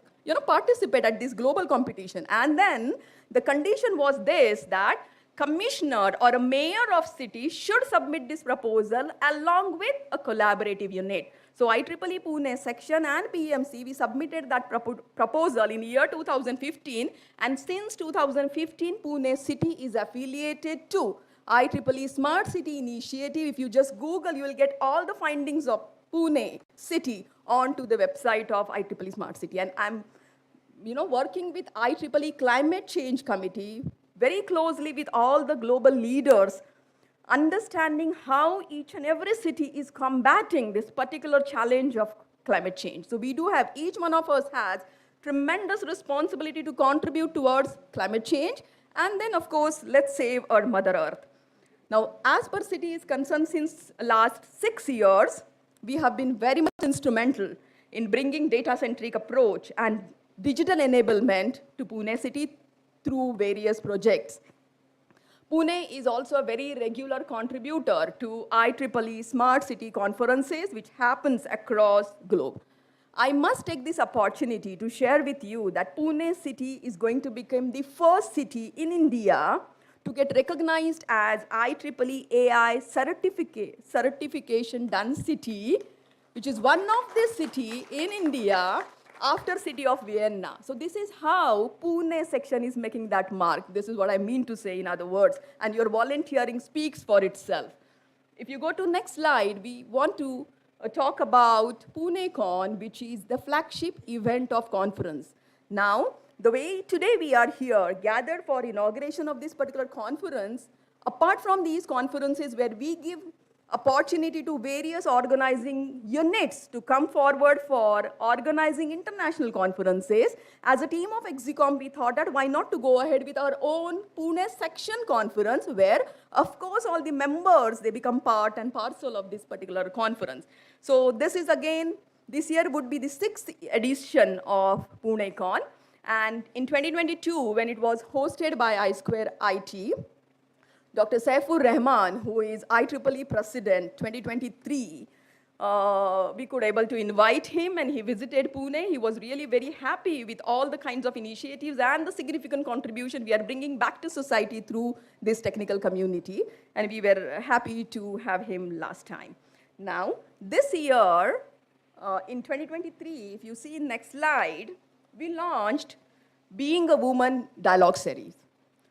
participate at this global competition? And then the condition was this, that commissioner or a mayor of city should submit this proposal along with a collaborative unit. So IEEE Pune section and PMC, we submitted that proposal in year 2015, and since 2015, Pune city is affiliated to IEEE Smart City Initiative. If you just Google, you will get all the findings of Pune city onto the website of IEEE Smart City. And I'm working with IEEE Climate Change Committee very closely with all the global leaders, understanding how each and every city is combating this particular challenge of climate change. So we do have, each one of us has tremendous responsibility to contribute towards climate change, and then of course, let's save our Mother Earth. Now, as per city is concerned, since last 6 years, we have been very much instrumental in bringing data-centric approach and digital enablement to Pune city through various projects. Pune is also a very regular contributor to IEEE Smart City conferences, which happens across globe. I must take this opportunity to share with you that Pune city is going to become the first city in India to get recognized as IEEE AI certification done city, which is one of the city in India after city of Vienna. So this is how Pune section is making that mark. This is what I mean to say in other words. And your volunteering speaks for itself. If you go to next slide, we want to talk about PuneCon, which is the flagship event of conference. Now, the way today we are here, gathered for inauguration of this particular conference, apart from these conferences where we give opportunity to various organizing units to come forward for organizing international conferences. As a team of Exicom, we thought that why not to go ahead with our own Pune section conference where, of course, all the members, they become part and parcel of this particular conference. So this is again, this year would be the 6th edition of PuneCon. And in 2022, when it was hosted by I Square IT, Dr. Saifur Rahman, who is IEEE President 2023, we could able to invite him and he visited Pune. He was really very happy with all the kinds of initiatives and the significant contribution we are bringing back to society through this technical community. And we were happy to have him last time. Now, this year, in 2023, if you see in next slide, we launched Being a Woman dialogue series.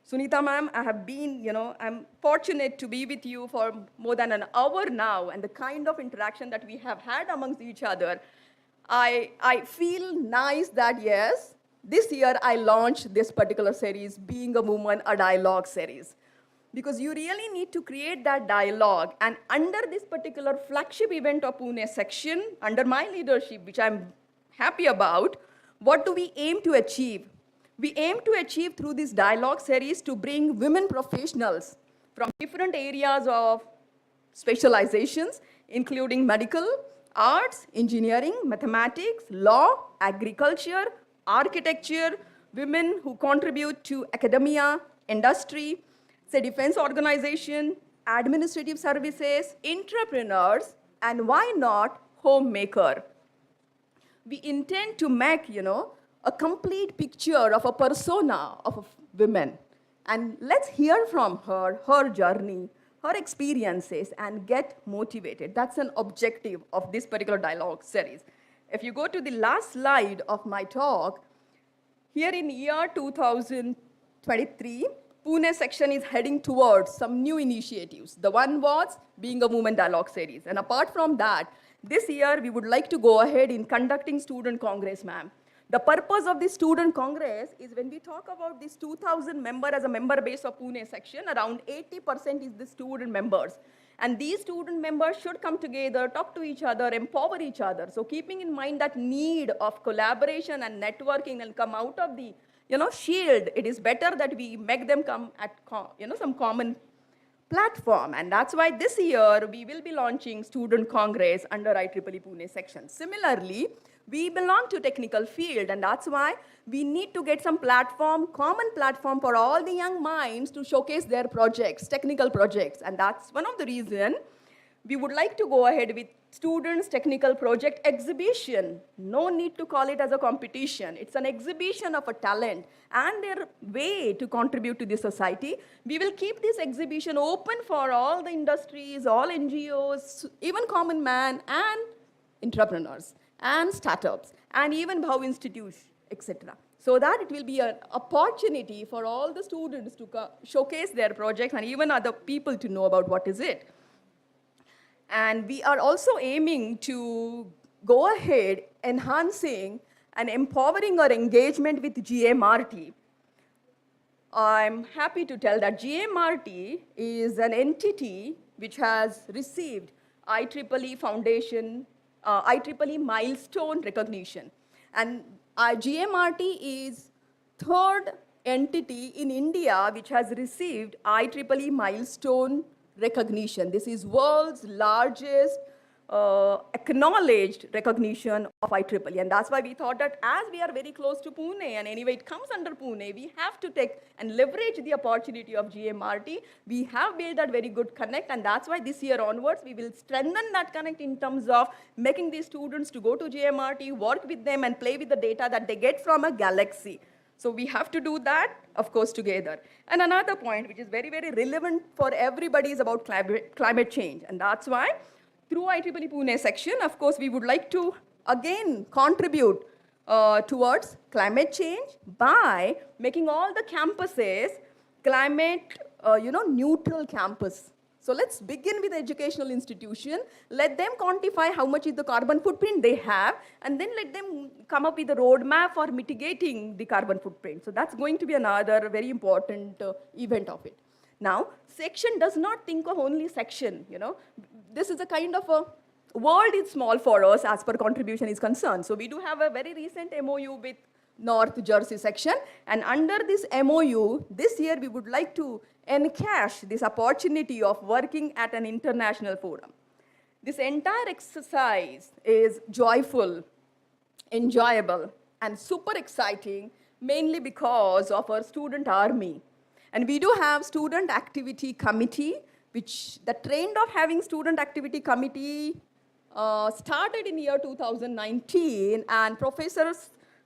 Sunita ma'am, I have been, I'm fortunate to be with you for more than an hour now, and the kind of interaction that we have had amongst each other, I feel nice that yes, this year I launched this particular series, Being a Woman, a dialogue series. Because you really need to create that dialogue, and under this particular flagship event of Pune section, under my leadership, which I'm happy about, what do we aim to achieve? We aim to achieve through this dialogue series to bring women professionals from different areas of specializations, including medical, arts, engineering, mathematics, law, agriculture, architecture, women who contribute to academia, industry, say defense organization, administrative services, entrepreneurs, and why not homemaker. We intend to make, a complete picture of a persona of a woman. And let's hear from her, her journey, her experiences, and get motivated. That's an objective of this particular dialogue series. If you go to the last slide of my talk, here in year 2023, Pune section is heading towards some new initiatives. The one was Being a Woman dialogue series. And apart from that, this year we would like to go ahead in conducting student congress, ma'am. The purpose of this student congress is when we talk about this 2,000 member as a member base of Pune section, around 80% is the student members. And these student members should come together, talk to each other, empower each other. So keeping in mind that need of collaboration and networking and come out of the shield, it is better that we make them come at some common platform. And that's why this year we will be launching student congress under IEEE Pune section. Similarly, we belong to technical field, and that's why we need to get some platform, common platform for all the young minds to showcase their projects, technical projects. And that's one of the reasons we would like to go ahead with students' technical project exhibition. No need to call it as a competition. It's an exhibition of a talent and their way to contribute to the society. We will keep this exhibition open for all the industries, all NGOs, even common man and entrepreneurs and startups and even Bhau institutes, etc. So that it will be an opportunity for all the students to showcase their projects and even other people to know about what is it. And we are also aiming to go ahead enhancing and empowering our engagement with GMRT. I'm happy to tell that GMRT is an entity which has received IEEE Foundation, IEEE milestone recognition. And GMRT is third entity in India which has received IEEE milestone recognition. This is world's largest acknowledged recognition of IEEE. And that's why we thought that as we are very close to Pune, and anyway it comes under Pune, we have to take and leverage the opportunity of GMRT. We have built that very good connect, and that's why this year onwards, we will strengthen that connect in terms of making these students to go to GMRT, work with them, and play with the data that they get from a galaxy. So we have to do that, of course, together. And another point, which is very, very relevant for everybody, is about climate change. And that's why, through IEEE Pune section, of course, we would like to, again, contribute towards climate change by making all the campuses climate, neutral campus. So let's begin with the educational institution. Let them quantify how much is the carbon footprint they have, and then let them come up with a roadmap for mitigating the carbon footprint. So that's going to be another very important event of it. Now, section does not think of only section, This is a kind of a world is small for us as per contribution is concerned. So we do have a very recent MOU with North Jersey section, and under this MOU, this year we would like to encash this opportunity of working at an international forum. This entire exercise is joyful, enjoyable, and super exciting, mainly because of our student army. And we do have student activity committee, which the trend of having student activity committee started in year 2019, and Professor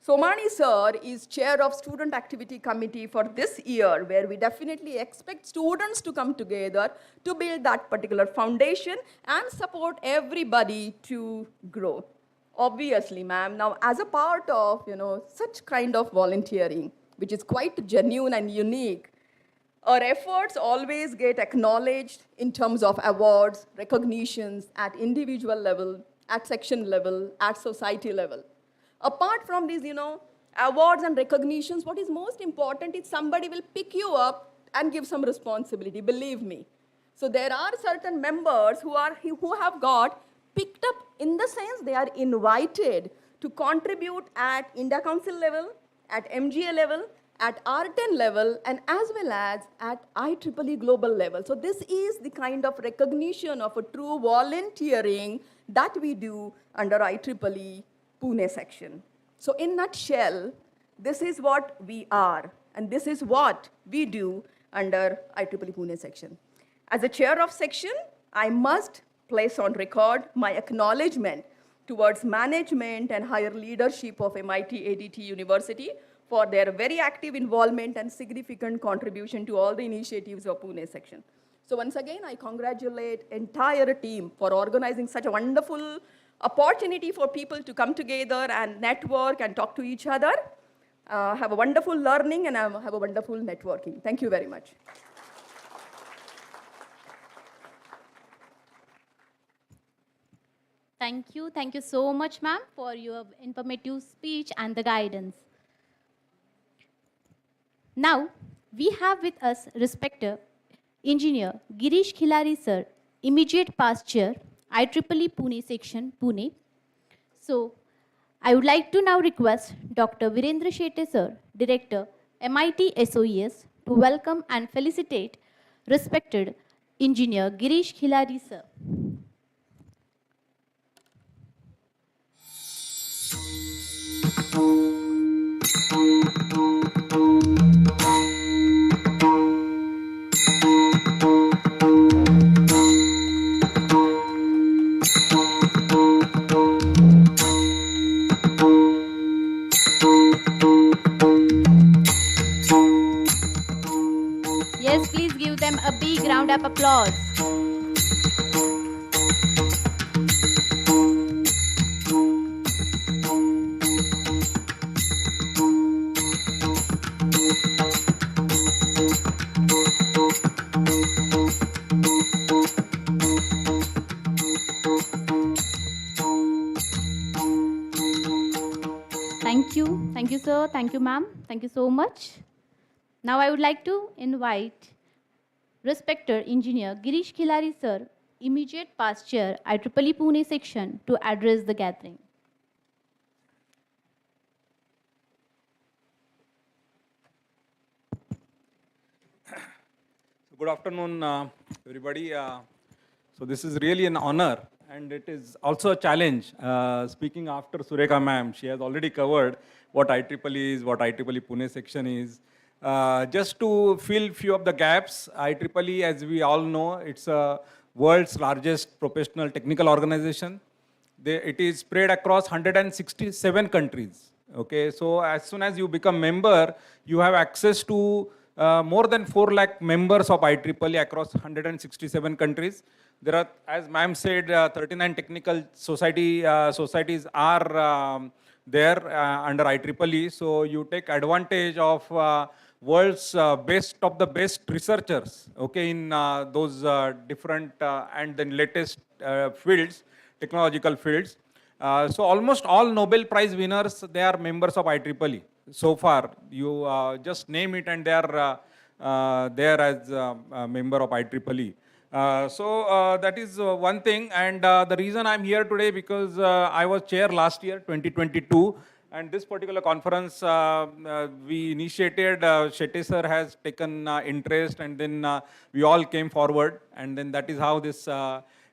Somani sir is chair of student activity committee for this year, where we definitely expect students to come together to build that particular foundation and support everybody to grow. Obviously, ma'am, now as a part of, such kind of volunteering, which is quite genuine and unique, our efforts always get acknowledged in terms of awards, recognitions at individual level, at section level, at society level. Apart from these, awards and recognitions, what is most important is somebody will pick you up and give some responsibility, believe me. So there are certain members who have got picked up in the sense they are invited to contribute at India Council level, at MGA level, at R10 level, and as well as at IEEE global level. So this is the kind of recognition of a true volunteering that we do under IEEE Pune section. So in nutshell, this is what we are, and this is what we do under IEEE Pune section. As a chair of section, I must place on record my acknowledgement towards management and higher leadership of MIT-ADT University for their very active involvement and significant contribution to all the initiatives of Pune section. So once again, I congratulate entire team for organizing such a wonderful opportunity for people to come together and network and talk to each other, have a wonderful learning, and have a wonderful networking. Thank you very much. Thank you. Thank you so much, ma'am, for your informative speech and the guidance. Now, we have with us respected Engineer Girish Khilari, sir, immediate past chair, IEEE Pune section, Pune. So, I would like to now request Dr. Virendra Shetty, sir, Director, MIT SOES, to welcome and felicitate respected Engineer Girish Khilari, sir. Yes, please give them a big round of applause. Thank you, sir. Thank you, ma'am. Thank you so much. Now I would like to invite respected Engineer Girish Khilari, sir, immediate past chair, IEEE Pune section, to address the gathering. Good afternoon, everybody. So this is really an honor, and it is also a challenge. Speaking after Sureka ma'am, she has already covered what IEEE is, what IEEE Pune section is. Just to fill few of the gaps, IEEE, as we all know, it's a world's largest professional technical organization. It is spread across 167 countries. Okay, so as soon as you become member, you have access to more than 4 lakh members of IEEE across 167 countries. There are, as ma'am said, 39 technical societies are there under IEEE. So you take advantage of world's best of the best researchers, okay, in those different and then latest fields, technological fields. So almost all Nobel Prize winners, they are members of IEEE. So far, you just name it and they are there as a member of IEEE. That is one thing, and the reason I'm here today because I was chair last year, 2022, and this particular conference we initiated. Shetty sir has taken interest, and then we all came forward, and then that is how this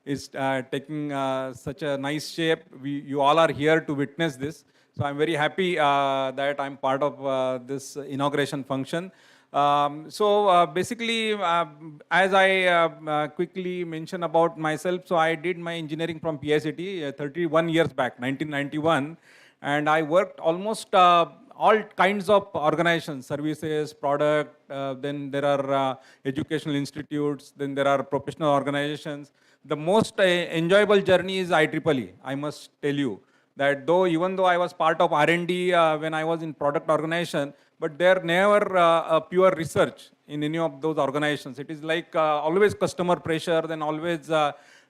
is taking such a nice shape. You all are here to witness this. So I'm very happy that I'm part of this inauguration function. Basically, as I quickly mention about myself, so I did my engineering from PICT 31 years back, 1991, and I worked almost all kinds of organizations, services, product, then there are educational institutes, then there are professional organizations. The most enjoyable journey is IEEE, I must tell you. That even though I was part of R&D when I was in product organization, but there never a pure research in any of those organizations. It is like always customer pressure, then always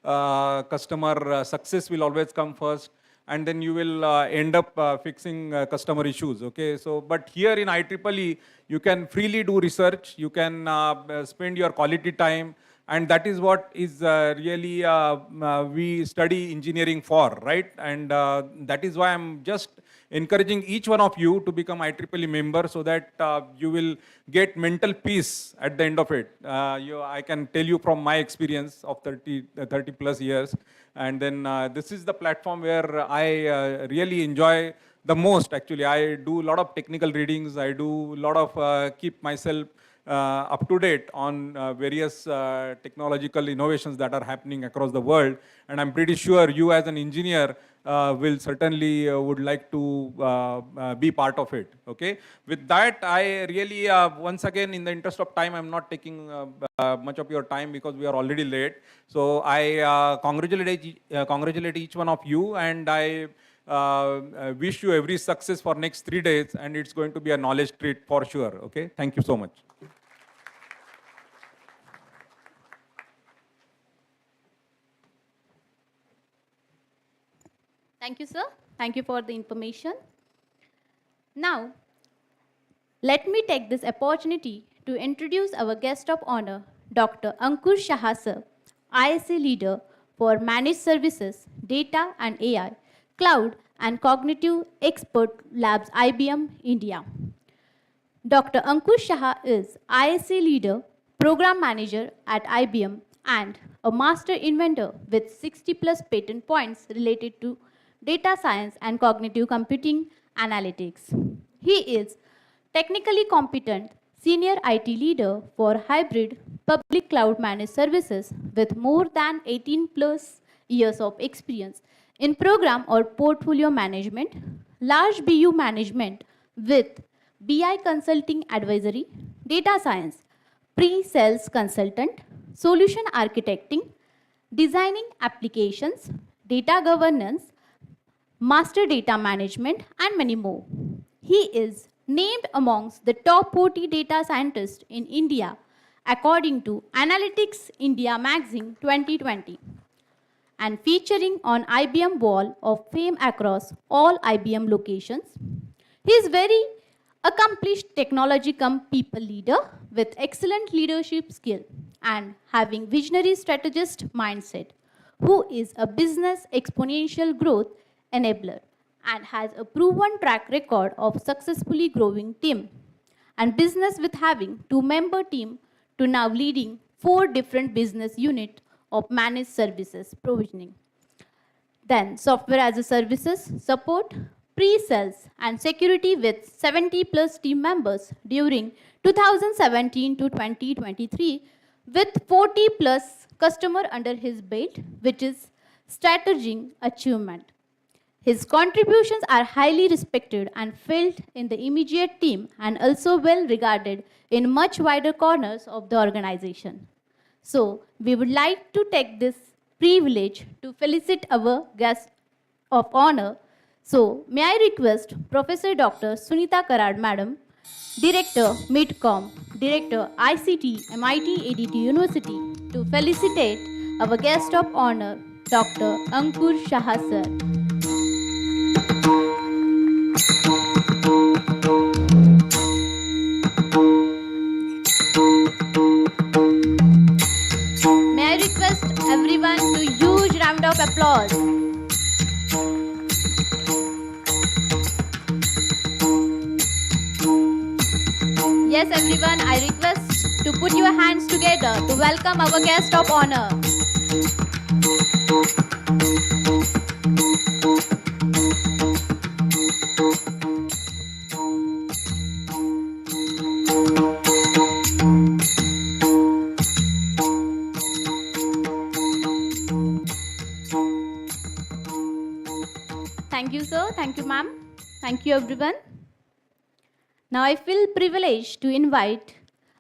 customer success will always come first, and then you will end up fixing customer issues, okay? So, but here in IEEE, you can freely do research, you can spend your quality time, and that is what is really we study engineering for, right? And that is why I'm just encouraging each one of you to become IEEE member so that you will get mental peace at the end of it. I can tell you from my experience of 30 plus years. And then this is the platform where I really enjoy the most, actually. I do a lot of technical readings. I do a lot of keep myself up to date on various technological innovations that are happening across the world. And I'm pretty sure you as an engineer will certainly would like to be part of it, okay? With that, I really, once again, in the interest of time, I'm not taking much of your time because we are already late. So I congratulate each one of you, and I wish you every success for next 3 days, and it's going to be a knowledge treat for sure, okay? Thank you so much. Thank you, sir. Thank you for the information. Now, let me take this opportunity to introduce our guest of honor, Dr. Ankur Shah, sir, ISA leader for Managed Services, Data and AI, Cloud and Cognitive Expert Labs, IBM, India. Dr. Ankur Shah is ISA leader, program manager at IBM, and a master inventor with 60 plus patent points related to data science and cognitive computing analytics. He is technically competent senior IT leader for hybrid public cloud managed services with more than 18 plus years of experience in program or portfolio management, large BU management with BI consulting advisory, data science, pre-sales consultant, solution architecting, designing applications, data governance, master data management, and many more. He is named amongst the top 40 data scientists in India according to Analytics India Magazine 2020 and featuring on IBM Wall of Fame across all IBM locations. He is very accomplished technology people leader with excellent leadership skill and having visionary strategist mindset, who is a business exponential growth enabler and has a proven track record of successfully growing team and business with having 2-member team to now leading 4 different business units of managed services provisioning. Then software as a services support, pre-sales and security with 70 plus team members during 2017 to 2023 with 40 plus customer under his belt, which is strategic achievement. His contributions are highly respected and felt in the immediate team and also well regarded in much wider corners of the organization. So, we would like to take this privilege to felicitate our guest of honor, So, may I request Professor Dr. Sunita Karad, Madam, Director, MITCOM, Director, ICT, MIT-ADT University, to felicitate our guest of honor, Dr. Ankur Shah, sir. May I request everyone to huge round of applause. Yes, everyone, I request to put your hands together to welcome our guest of honor. Thank you, sir. Thank you, ma'am. Thank you, everyone. Now I feel privileged to invite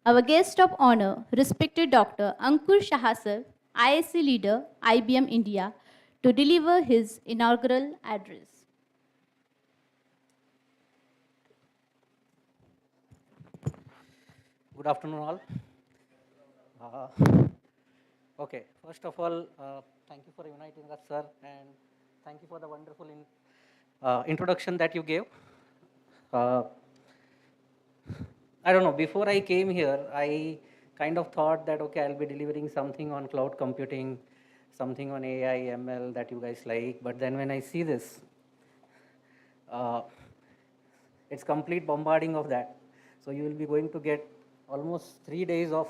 our guest of honor, respected Dr. Ankur Shah, sir, ISC leader, IBM India, to deliver his inaugural address. Good afternoon, all. Okay, first of all, thank you for inviting us, sir, and thank you for the wonderful introduction that you gave. I don't know, before I came here, I kind of thought that, okay, I'll be delivering something on cloud computing, something on AI, ML that you guys like, but then when I see this, it's complete bombarding of that. So you will be going to get almost 3 days of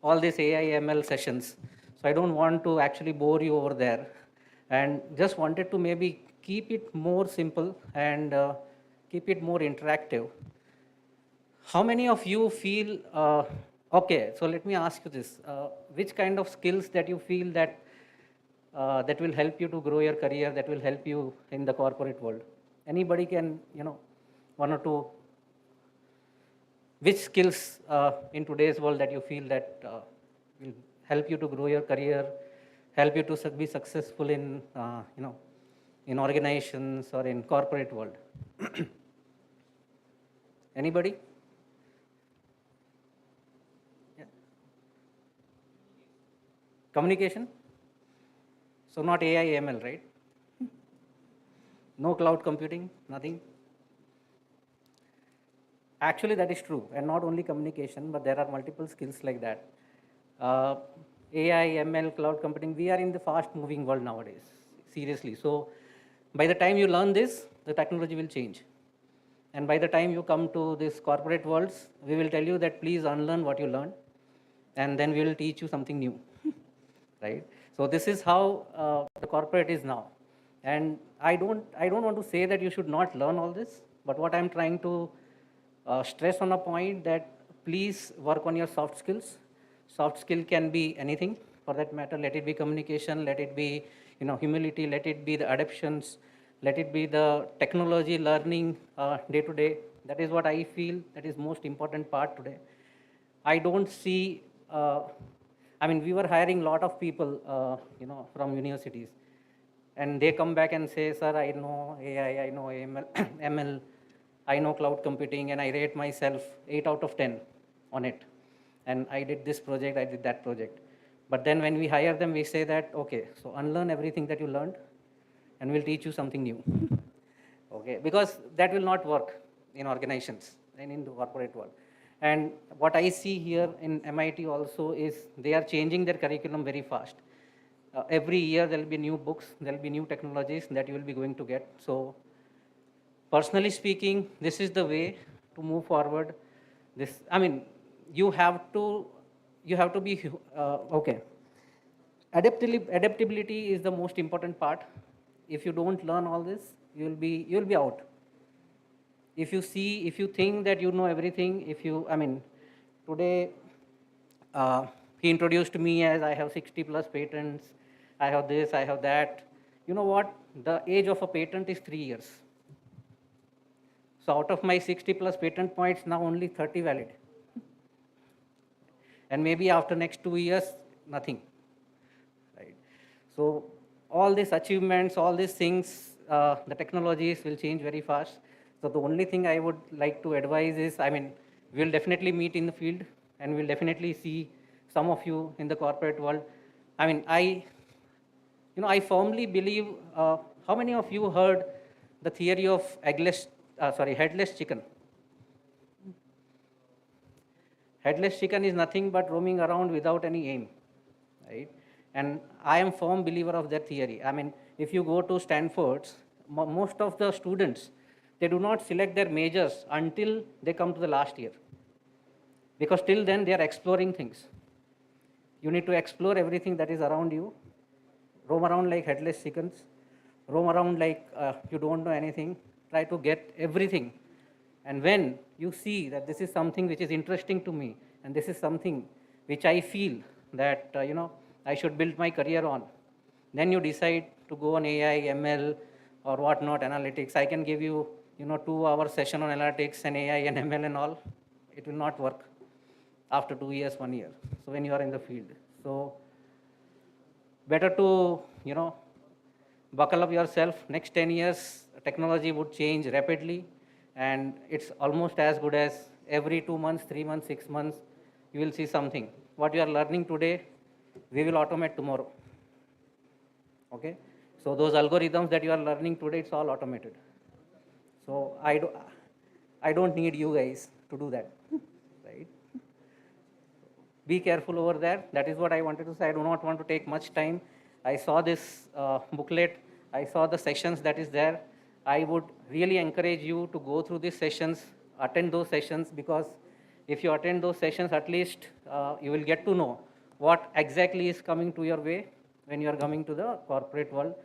all these AI, ML sessions. So I don't want to actually bore you over there, and just wanted to maybe keep it more simple and keep it more interactive. How many of you feel, okay, so let me ask you this, which kind of skills that you feel that that will help you to grow your career, that will help you in the corporate world? Anybody can, one or two, which skills in today's world that you feel that will help you to grow your career, help you to be successful in, in organizations or in corporate world? Anybody? Yeah. Communication? So not AI, ML, right? No cloud computing, nothing? Actually, that is true, and not only communication, but there are multiple skills like that. AI, ML, cloud computing, we are in the fast-moving world nowadays, seriously. So by the time you learn this, the technology will change. And by the time you come to this corporate worlds, we will tell you that please unlearn what you learned, and then we will teach you something new, right? So this is how the corporate is now. And I don't want to say that you should not learn all this, but what I'm trying to stress on a point that please work on your soft skills. Soft skill can be anything for that matter. Let it be communication, let it be humility, let it be the adaptations, let it be the technology learning day to day. That is what I feel that is most important part today. I don't see, I mean, we were hiring a lot of people, from universities, and they come back and say, sir, I know AI, I know ML, I know cloud computing, and I rate myself 8 out of 10 on it. And I did this project, I did that project. But then when we hire them, we say that, okay, so unlearn everything that you learned, and we'll teach you something new. Okay, because that will not work in organizations and in the corporate world. And what I see here in MIT also is they are changing their curriculum very fast. Every year there will be new books, there will be new technologies that you will be going to get. So personally speaking, this is the way to move forward. This, I mean, you have to be, okay. Adaptability is the most important part. If you don't learn all this, you'll be out. If you think that you know everything, today he introduced me as I have 60 plus patents, I have this, I have that. You know what? The age of a patent is 3 years. So out of my 60 plus patent points, now only 30 valid. And maybe after next 2 years, nothing. Right? So all these achievements, all these things, the technologies will change very fast. So the only thing I would like to advise is, I mean, we'll definitely meet in the field and we'll definitely see some of you in the corporate world. I mean, I firmly believe, how many of you heard the theory of headless chicken? Headless chicken is nothing but roaming around without any aim, right? And I am firm believer of that theory. I mean, if you go to Stanford's, most of the students, they do not select their majors until they come to the last year. Because till then, they are exploring things. You need to explore everything that is around you, roam around like headless chickens, roam around like you don't know anything, try to get everything. And when you see that this is something which is interesting to me, and this is something which I feel that, I should build my career on, then you decide to go on AI, ML, or whatnot, analytics. I can give you, 2-hour session on analytics and AI and ML and all. It will not work after 2 years, 1 year. So when you are in the field. So better to, buckle up yourself. Next 10 years, technology would change rapidly. And it's almost as good as every 2 months, 3 months, 6 months, you will see something. What you are learning today, we will automate tomorrow. Okay? So those algorithms that you are learning today, it's all automated. So I don't need you guys to do that, right? Be careful over there. That is what I wanted to say. I do not want to take much time. I saw this booklet. I saw the sessions that is there. I would really encourage you to go through these sessions, attend those sessions, because if you attend those sessions, at least you will get to know what exactly is coming to your way when you are coming to the corporate world.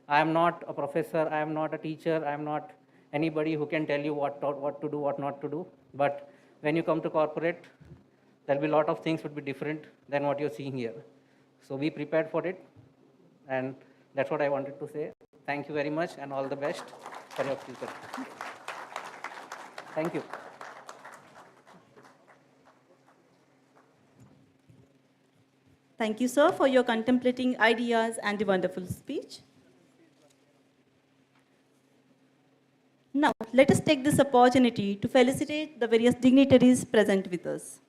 I am not a professor, I am not a teacher, I am not anybody who can tell you what to do, what not to do. But when you come to corporate, there will be a lot of things would be different than what you're seeing here. So be prepared for it. And that's what I wanted to say. Thank you very much and all the best for your future. Thank you. Thank you, sir, for your contemplating ideas and the wonderful speech. Now, let us take this opportunity to felicitate the various dignitaries present with us.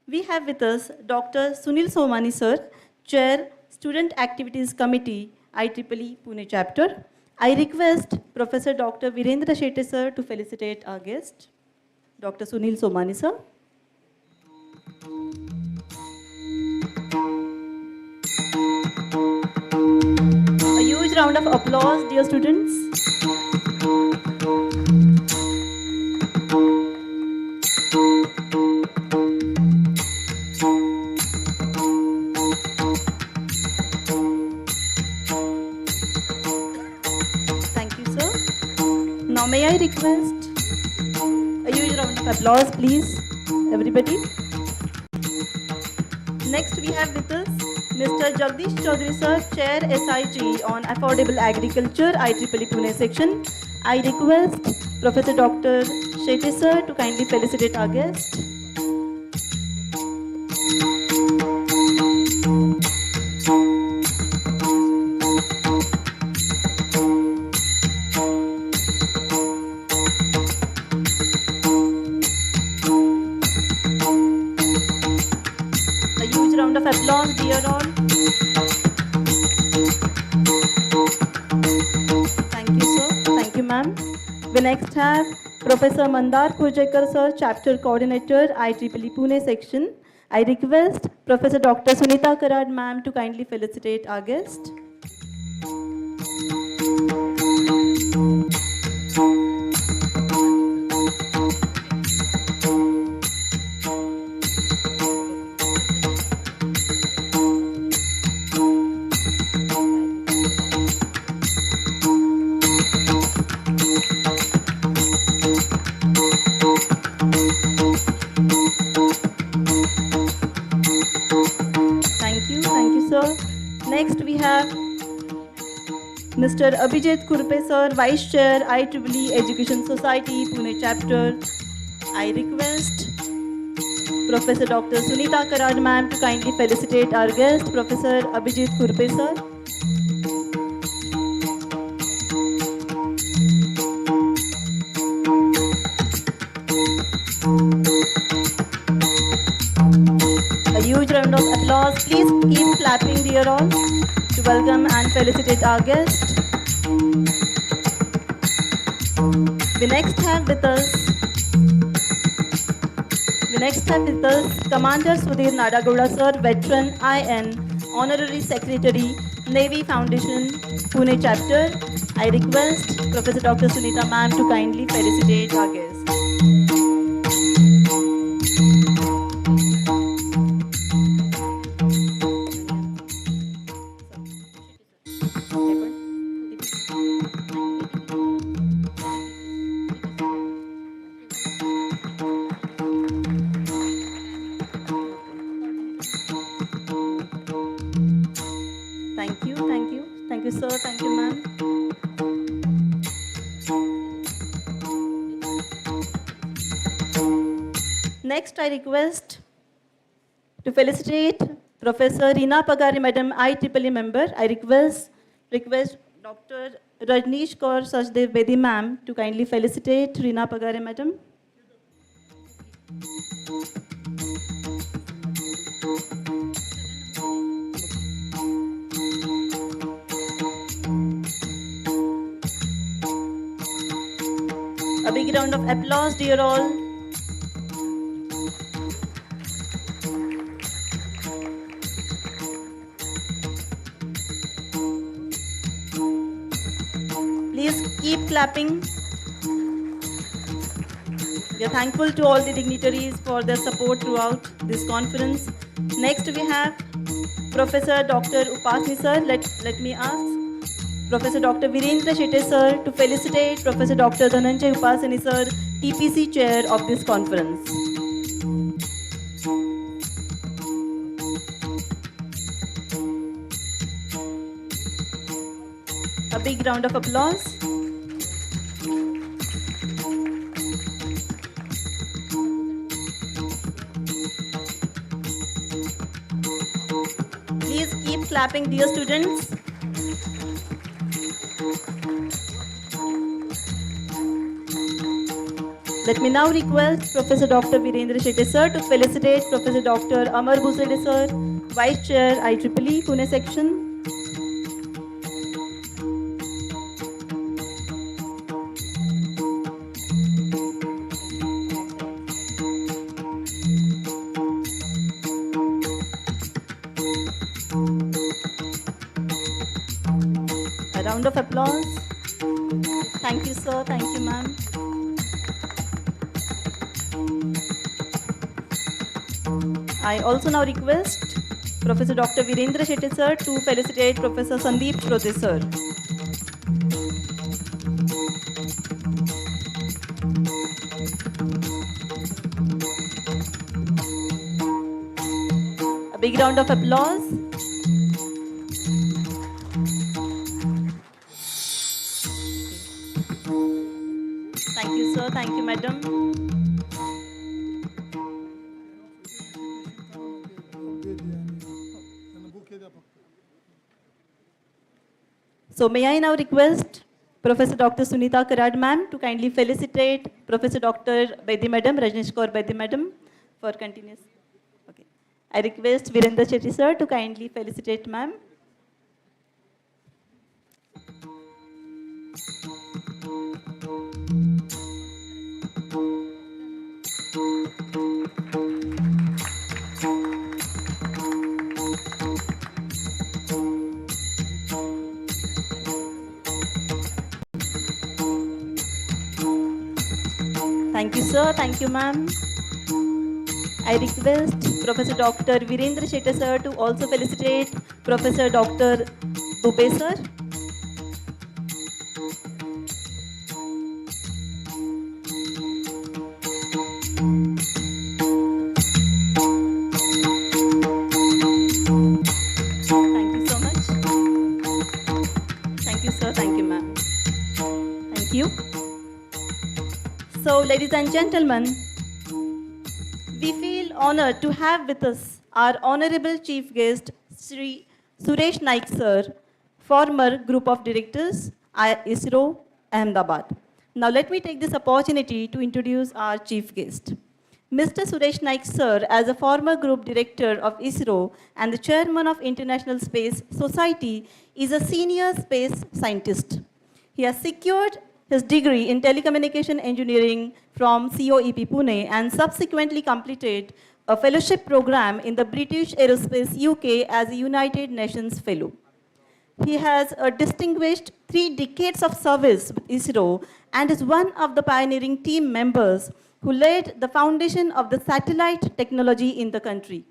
We have with us Dr. Sunil Somani, sir, Chair, Student Activities Committee, IEEE Pune Chapter. I request Professor Dr. Virendra Shetty, sir, to felicitate our guest. Dr. Sunil Somani, sir. A huge round of applause, dear students. Thank you, sir. Now may I request a huge round of applause, please, everybody. Next we have with us Mr. Jagdish Chaudhary, sir, Chair SIG on Affordable Agriculture, IEEE Pune section. I request Professor Dr. Shetty, sir, to kindly felicitate our guest. A huge round of applause, dear all. Thank you, sir. Thank you, ma'am. We next have Professor Mandar Purjekar, sir, Chapter Coordinator, IEEE Pune section. I request Professor Dr. Sunita Karad, ma'am, to kindly felicitate our guest. Thank you, sir. Next we have Mr. Abhijit Kurpe, sir, Vice Chair, IEEE Education Society, Pune Chapter. I request Professor Dr. Sunita Karad, ma'am, to kindly felicitate our guest, Professor Abhijit Kurpe, sir. huge round of applause. Please keep clapping, dear all, to welcome and felicitate our guest. We next have with us Commander Sudhir Nadagowda sir, veteran IN, Honorary Secretary, Navy Foundation, Pune chapter. I request Professor Dr. Sunita ma'am to kindly felicitate our guest. Thank you, sir. Thank you, ma'am. Next, I request to felicitate Professor Reena Pagare, Madam, IEEE member. I request Dr. Rajneesh Kaur Sachdev Bedi, ma'am, to kindly felicitate Reena Pagare, Madam. A big round of applause, dear all. Please keep clapping. We are thankful to all the dignitaries for their support throughout this conference. Next, we have Professor Dr. Upasni sir. Let me ask Professor Dr. Virendra Shetty sir to felicitate Professor Dr. Dhananjay Upasani sir, TPC chair of this conference. A big round of applause. Please keep clapping, dear students. Let me now request Professor Dr. Virendra Shetty sir to felicitate Professor Dr. Amar Bhusade sir, Vice Chair, IEEE Pune section. A round of applause. Thank you, sir. Thank you, ma'am. I also now request Professor Dr. Virendra Shetty sir to felicitate Professor Sandeep Shrote sir. A big round of applause. Thank you, sir. Thank you, madam. So may I now request Professor Dr. Sunita Karad ma'am to kindly felicitate Professor Dr. Bedi madam, Rajneesh Kaur Bedi madam for continuous. Okay. I request Virendra Shetty sir to kindly felicitate ma'am. Thank you, sir. Thank you, ma'am. I request Professor Dr. Virendra Shetty sir to also felicitate Professor Dr. Dubey sir. Thank you so much. Thank you, sir. Thank you, ma'am. Thank you. So, ladies and gentlemen, we feel honored to have with us our honorable chief guest, Sri Suresh Naik sir, former group of directors, ISRO, Ahmedabad. Now, let me take this opportunity to introduce our chief guest. Mr. Suresh Naik sir, as a former group director of ISRO and the chairman of International Space Society, is a senior space scientist. He has secured his degree in telecommunication engineering from COEP Pune and subsequently completed a fellowship program in the British Aerospace UK as a United Nations Fellow. He has a distinguished 3 decades of service with ISRO and is one of the pioneering team members who laid the foundation of the satellite technology in the country.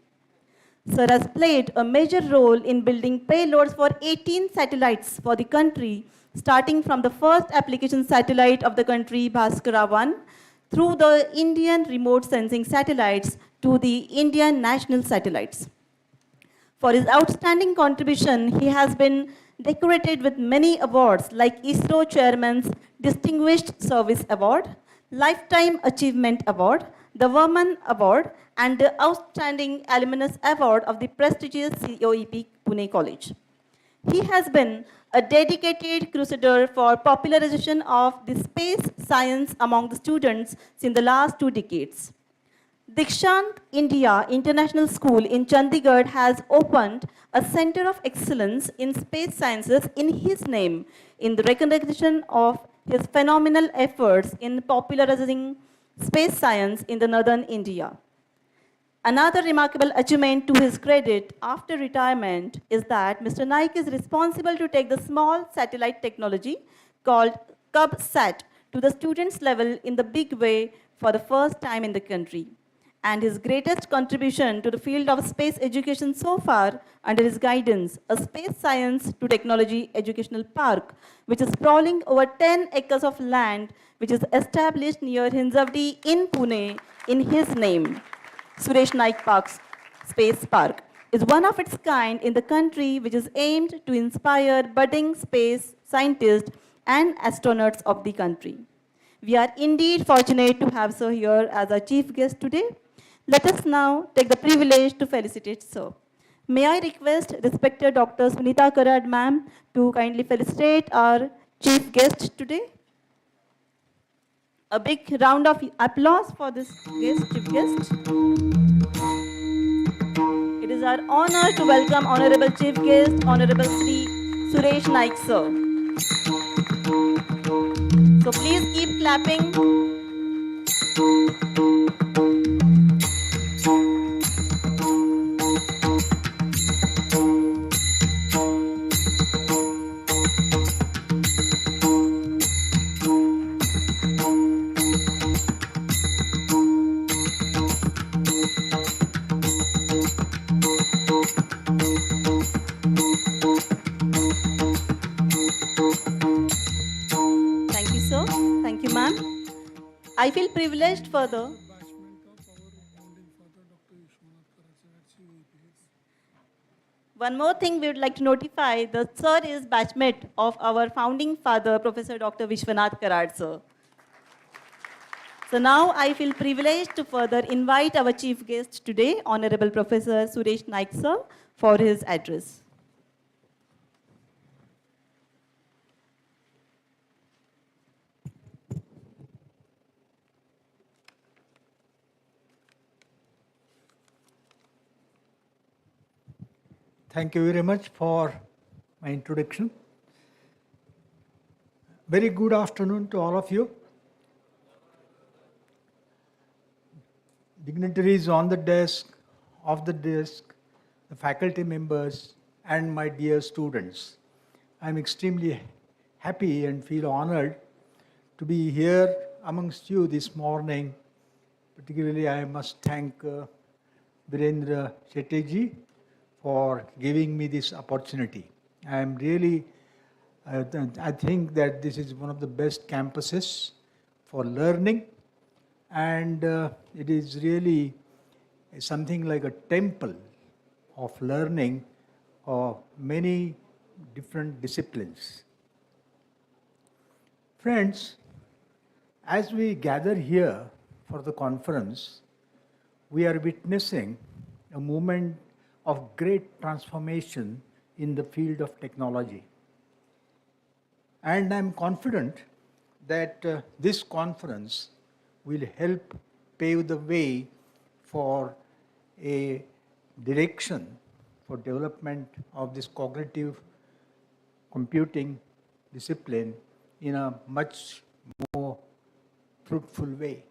Sir has played a major role in building payloads for 18 satellites for the country, starting from the first application satellite of the country, Bhaskara 1, through the Indian remote sensing satellites to the Indian national satellites. For his outstanding contribution, he has been decorated with many awards like ISRO Chairman's Distinguished Service Award, Lifetime Achievement Award, the Verman Award, and the Outstanding Alumnus Award of the prestigious COEP Pune College. He has been a dedicated crusader for popularization of the space science among the students since the last 2 decades. Dikshant India International School in Chandigarh has opened a center of excellence in space sciences in his name in the recognition of his phenomenal efforts in popularizing space science in the northern India. Another remarkable achievement to his credit after retirement is that Mr. Naik is responsible to take the small satellite technology called CubSat to the students' level in the big way for the first time in the country. And his greatest contribution to the field of space education so far under his guidance, a space science to technology educational park, which is sprawling over 10 acres of land, which is established near Hinjawadi in Pune in his name. Suresh Naik Park's Space Park is one of its kind in the country, which is aimed to inspire budding space scientists and astronauts of the country. We are indeed fortunate to have Sir here as our chief guest today. Let us now take the privilege to felicitate Sir. May I request respected Dr. Sunita Karad ma'am to kindly felicitate our chief guest today. A big round of applause for this chief guest. It is our honor to welcome Honorable Chief Guest, Honorable Sri Suresh Naik sir. So please keep clapping. Thank you, sir. Thank you, ma'am. I feel privileged further. One more thing we would like to notify, the sir is batchmate of our founding father, Professor Dr. Vishwanath Karad, sir. So now I feel privileged to further invite our chief guest today, Honorable Professor Suresh Naik, sir, for his address. Thank you very much for my introduction. Very good afternoon to all of you. Dignitaries on the desk, off the desk, the faculty members, and my dear students. I'm extremely happy and feel honored to be here amongst you this morning. Particularly, I must thank Virendra Shetty for giving me this opportunity. I am really, I think that this is one of the best campuses for learning, and it is really something like a temple of learning of many different disciplines. Friends, as we gather here for the conference, we are witnessing a moment of great transformation in the field of technology. And I'm confident that this conference will help pave the way for a direction for development of this cognitive computing discipline in a much more fruitful way.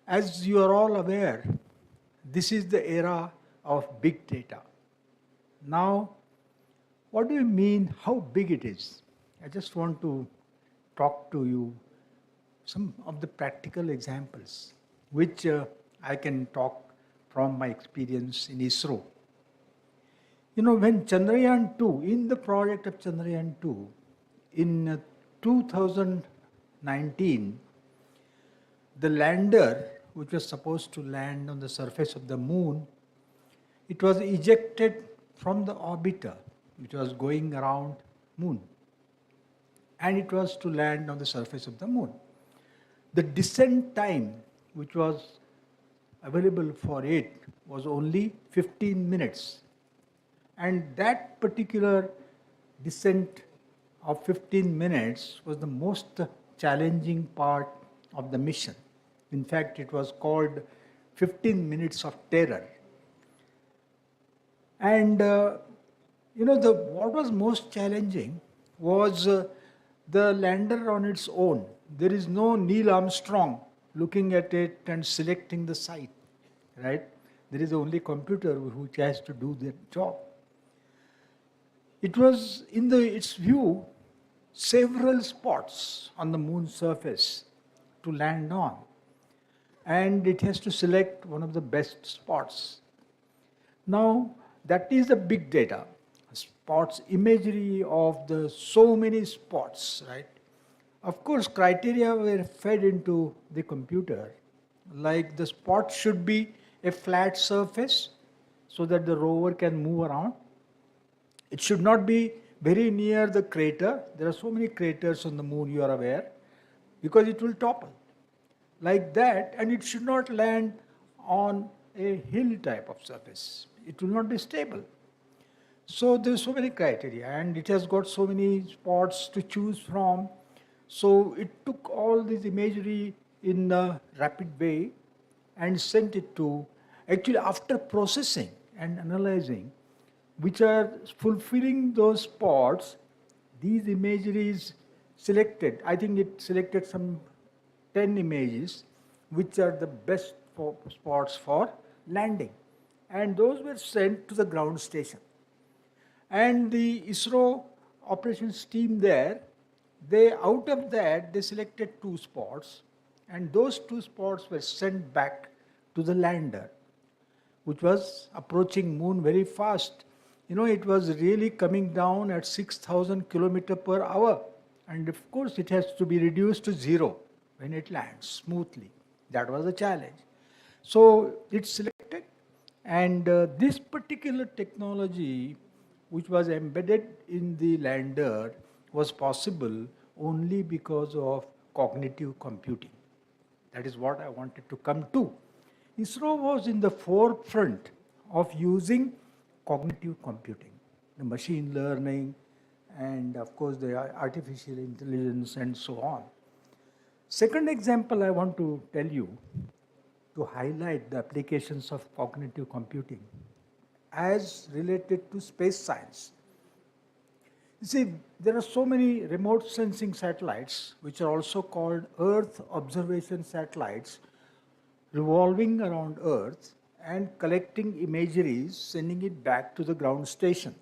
As you are all aware, this is the era of big data. Now, what do you mean how big it is? I just want to talk to you some of the practical examples which I can talk from my experience in ISRO. You know, when Chandrayaan 2, in the project of Chandrayaan 2, in 2019, the lander, which was supposed to land on the surface of the moon, it was ejected from the orbiter, which was going around moon. And it was to land on the surface of the moon. The descent time, which was available for it, was only 15 minutes. And that particular descent of 15 minutes was the most challenging part of the mission. In fact, it was called 15 minutes of terror. And what was most challenging was the lander on its own. There is no Neil Armstrong looking at it and selecting the site, right? There is only computer which has to do that job. It was, in its view, several spots on the moon's surface to land on. And it has to select one of the best spots. Now, that is the big data. Spots, imagery of the so many spots, right? Of course, criteria were fed into the computer, like the spot should be a flat surface so that the rover can move around. It should not be very near the crater. There are so many craters on the moon, you are aware, because it will topple. Like that, and it should not land on a hill type of surface. It will not be stable. So there's so many criteria, and it has got so many spots to choose from. So it took all this imagery in a rapid way and sent it to, actually after processing and analyzing, which are fulfilling those spots, these imageries selected, I think it selected some 10 images, which are the best spots for landing. And those were sent to the ground station. And the ISRO operations team there, out of that, they selected 2 spots. And those 2 spots were sent back to the lander, which was approaching moon very fast. You know, it was really coming down at 6,000 kilometers per hour. And of course, it has to be reduced to 0 when it lands smoothly. That was the challenge. So it's selected, and this particular technology, which was embedded in the lander, was possible only because of cognitive computing. That is what I wanted to come to. ISRO was in the forefront of using cognitive computing, the machine learning, and of course the artificial intelligence and so on. Second example I want to tell you to highlight the applications of cognitive computing as related to space science. You see, there are so many remote sensing satellites, which are also called Earth observation satellites, revolving around Earth and collecting imageries, sending it back to the ground station.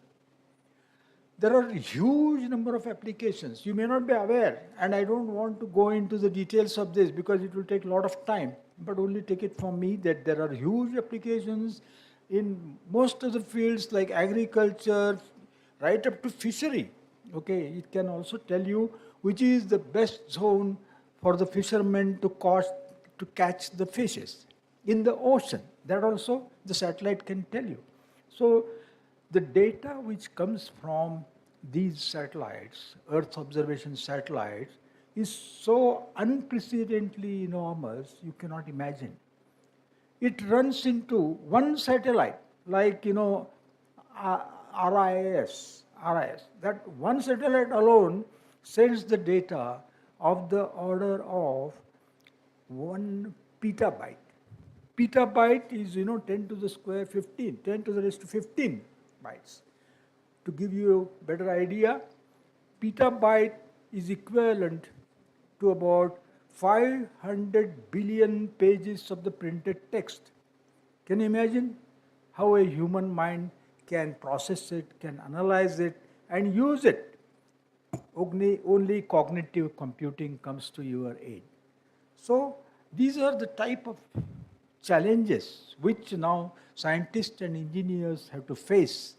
There are a huge number of applications. You may not be aware, and I don't want to go into the details of this because it will take a lot of time, but only take it from me that there are huge applications in most of the fields like agriculture, right up to fishery. Okay, it can also tell you which is the best zone for the fishermen to catch the fishes in the ocean. That also the satellite can tell you. So the data which comes from these satellites, Earth observation satellites, is so unprecedentedly enormous, you cannot imagine. It runs into one satellite, like, RIS. That one satellite alone sends the data of the order of 1 petabyte. Petabyte is, 10 to the square 15, 10 to the raised to 15 bytes. To give you a better idea, petabyte is equivalent to about 500 billion pages of the printed text. Can you imagine how a human mind can process it, can analyze it, and use it? Only cognitive computing comes to your aid. So these are the type of challenges which now scientists and engineers have to face.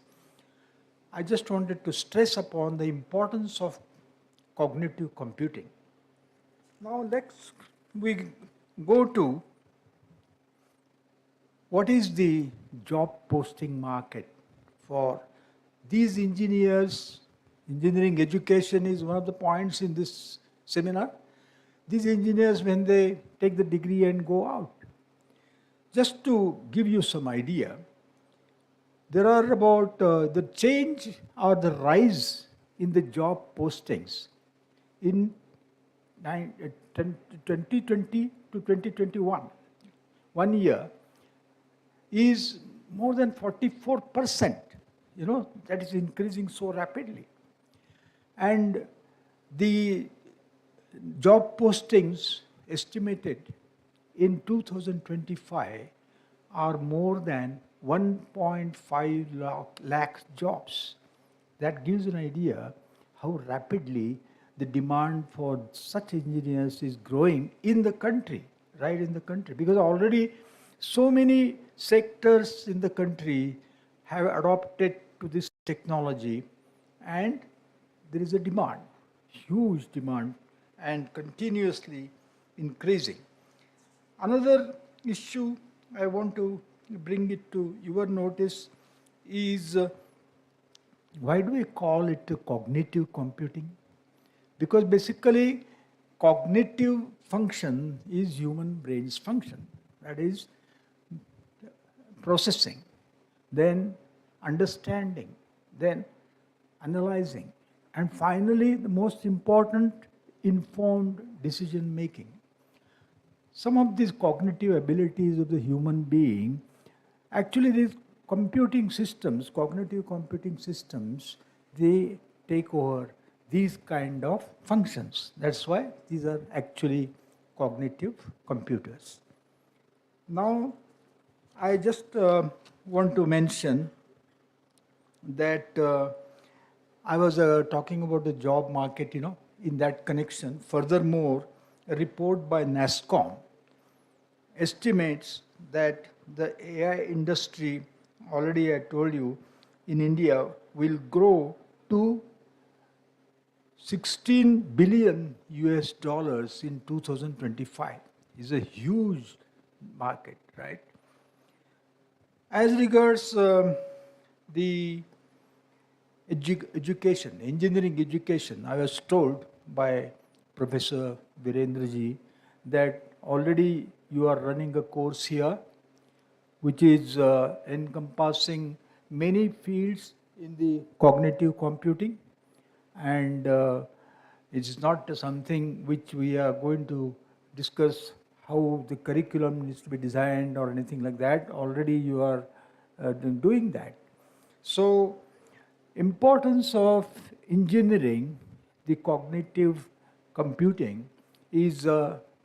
I just wanted to stress upon the importance of cognitive computing. Now we go to what is the job posting market for these engineers. Engineering education is one of the points in this seminar. These engineers, when they take the degree and go out, just to give you some idea, there are about the change or the rise in the job postings in 2020 to 2021, 1 year, is more than 44%. That is increasing so rapidly. And the job postings estimated in 2025 are more than 1.5 lakh jobs. That gives an idea how rapidly the demand for such engineers is growing in the country, right in the country. Because already so many sectors in the country have adopted to this technology, and there is a demand, huge demand, and continuously increasing. Another issue I want to bring it to your notice is why do we call it cognitive computing? Because basically cognitive function is human brain's function. That is processing, then understanding, then analyzing, and finally the most important, informed decision making. Some of these cognitive abilities of the human being, actually these computing systems, cognitive computing systems, they take over these kind of functions. That's why these are actually cognitive computers. Now, I just want to mention that I was talking about the job market, in that connection. Furthermore, a report by NASSCOM estimates that the AI industry, already I told you, in India will grow to 16 billion US dollars in 2025. It's a huge market, right? As regards the education, engineering education, I was told by Professor Virendraji that already you are running a course here which is encompassing many fields in the cognitive computing, and it's not something which we are going to discuss how the curriculum needs to be designed or anything like that. Already you are doing that. So, importance of engineering, the cognitive computing is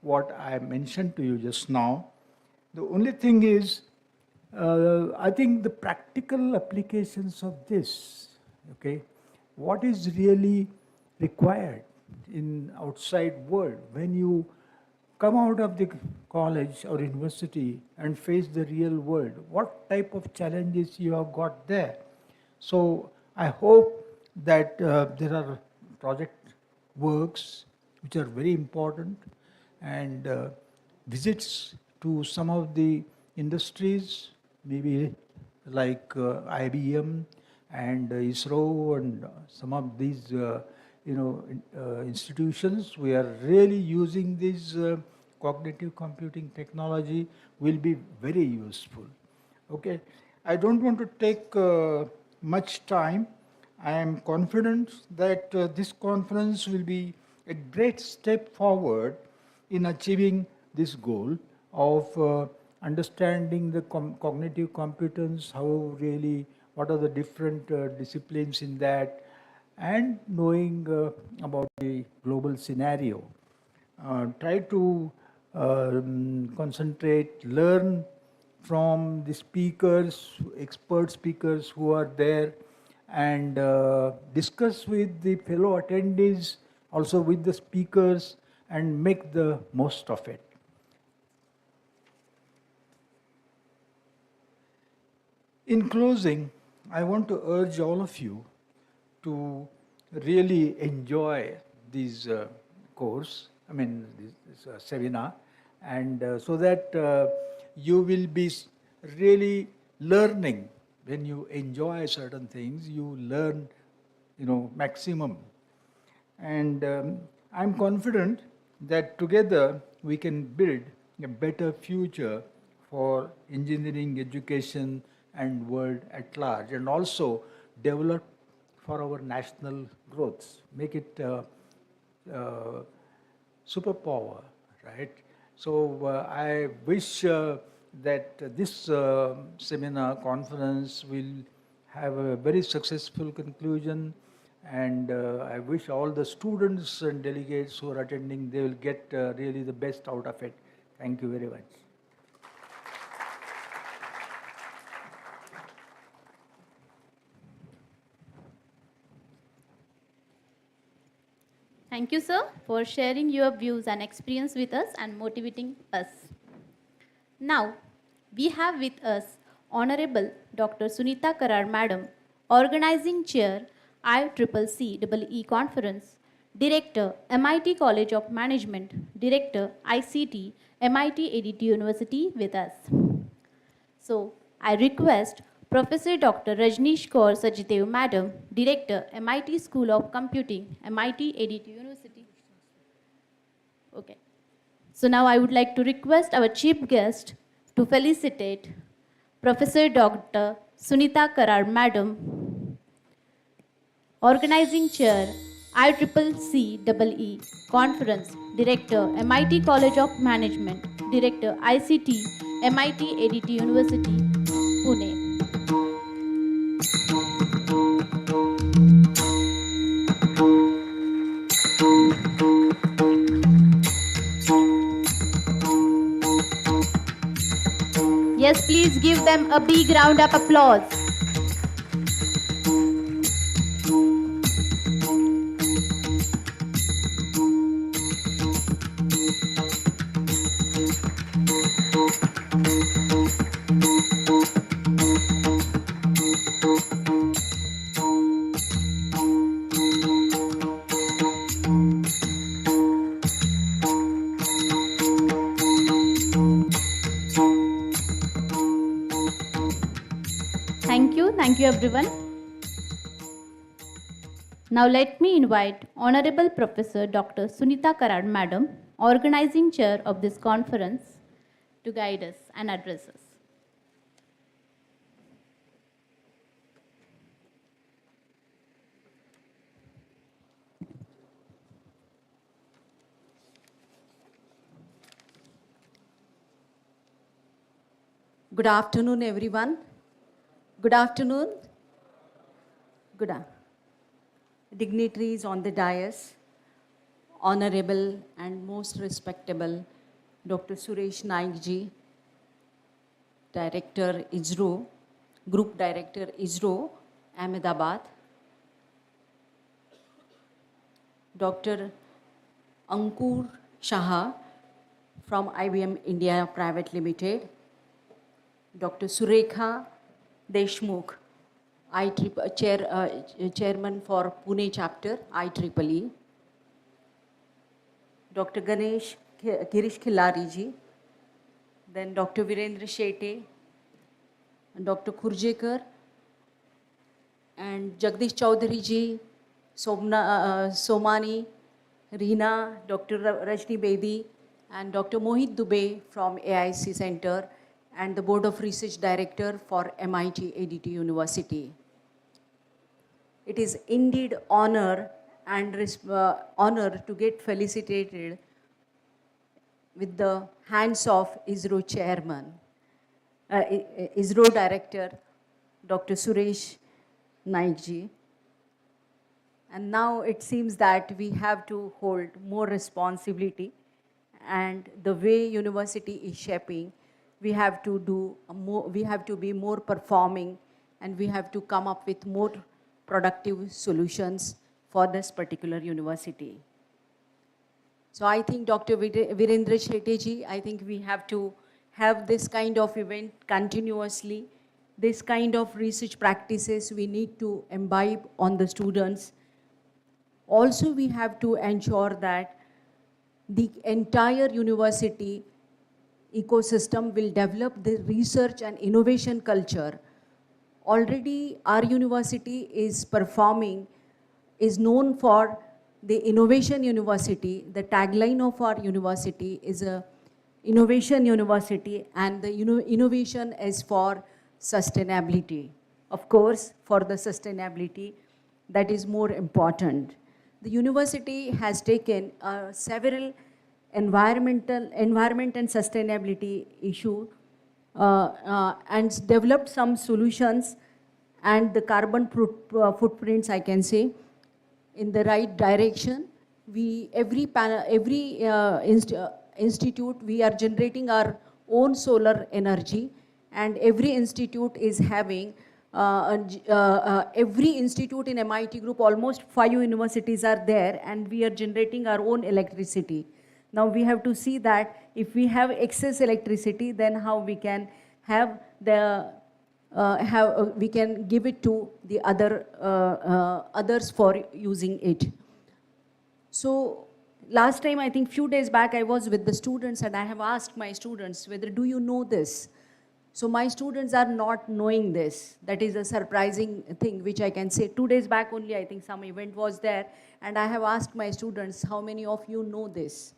what I mentioned to you just now. The only thing is, I think the practical applications of this, okay, what is really required in outside world when you come out of the college or university and face the real world, what type of challenges you have got there. So I hope that there are project works which are very important, and visits to some of the industries, maybe like IBM and ISRO and some of these institutions. We are really using this cognitive computing technology, will be very useful. Okay, I don't want to take much time. I am confident that this conference will be a great step forward in achieving this goal of understanding the cognitive competence, how really, what are the different disciplines in that, and knowing about the global scenario. Try to concentrate, learn from the speakers, expert speakers who are there, and discuss with the fellow attendees, also with the speakers, and make the most of it. In closing, I want to urge all of you to really enjoy this course, this seminar, and so that you will be really learning. When you enjoy certain things, you learn, maximum. And I'm confident that together we can build a better future for engineering education and world at large, and also develop for our national growth, make it superpower, right? So I wish that this seminar conference will have a very successful conclusion, and I wish all the students and delegates who are attending, they will get really the best out of it. Thank you very much. Thank you, sir, for sharing your views and experience with us and motivating us. Now, we have with us Honorable Dr. Sunita Karar Madam, Organizing Chair, IEEE Conference, Director, MIT College of Management, Director, ICT, MIT-ADT University with us. So, I request Professor Dr. Rajneesh Kaur Sajitev Madam, Director, MIT School of Computing, MIT-ADT University. Okay. So now I would like to request our chief guest to felicitate Professor Dr. Sunita Karar Madam, Organizing Chair, IEEE Conference, Director, MIT College of Management, Director, ICT, MIT-ADT University, Pune. Yes, please give them a big round of applause. Thank you everyone. Now let me invite Honorable Professor Dr. Sunita Karar Madam, Organizing Chair of this conference, to guide us and address us. Good afternoon, everyone. Good afternoon. Good afternoon. Dignitaries on the dais, Honorable and most respectable Dr. Suresh Naik ji, Director ISRO, Group Director ISRO, Ahmedabad, Dr. Ankur Shah from IBM India Private Limited, Dr. Surekha Deshmukh, Chairman for Pune Chapter, IEEE, Dr. Girish Khilari ji, then Dr. Virendra Shetty, Dr. Khurjekar, and Jagdish Chaudhary ji, Somani, Reena, Dr. Rajni Bedi, and Dr. Mohit Dubey from AIC Center, and the Board of Research Director for MIT-ADT University. It is indeed honor and honor to get felicitated with the hands of ISRO chairman, ISRO director, Dr. Suresh Naikji. And now it seems that we have to hold more responsibility, and the way university is shaping, we have to do more, we have to be more performing, and we have to come up with more productive solutions for this particular university. So I think Dr. Virendra Shetty, I think we have to have this kind of event continuously. This kind of research practices we need to imbibe on the students. Also, we have to ensure that the entire university ecosystem will develop the research and innovation culture. Already our university is performing, is known for the innovation university. The tagline of our university is a innovation university, and the innovation is for sustainability. Of course, for the sustainability, that is more important. The university has taken several environment and sustainability issue and developed some solutions, and the carbon footprints, I can say, in the right direction. Every institute, we are generating our own solar energy, and every institute is having every institute in MIT group, almost 5 universities are there, and we are generating our own electricity. Now we have to see that if we have excess electricity, then how we can have the we can give it to the others for using it. So last time, I think few days back, I was with the students, and I have asked my students whether, do you know this? So my students are not knowing this. That is a surprising thing which I can say. 2 days back only, I think some event was there, and I have asked my students, how many of you know this?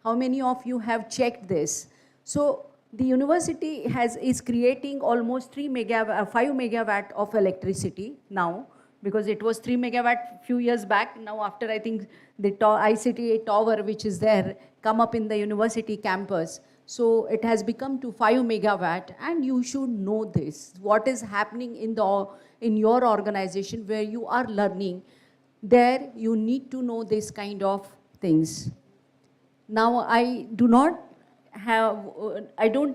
How many of you have checked this? So the university is creating almost 5 megawatt of electricity now, because it was 3 megawatt few years back. Now after, I think, the ICT tower which is there come up in the university campus, so it has become to 5 megawatt, and you should know this. What is happening in your organization where you are learning, there you need to know this kind of things. Now I don't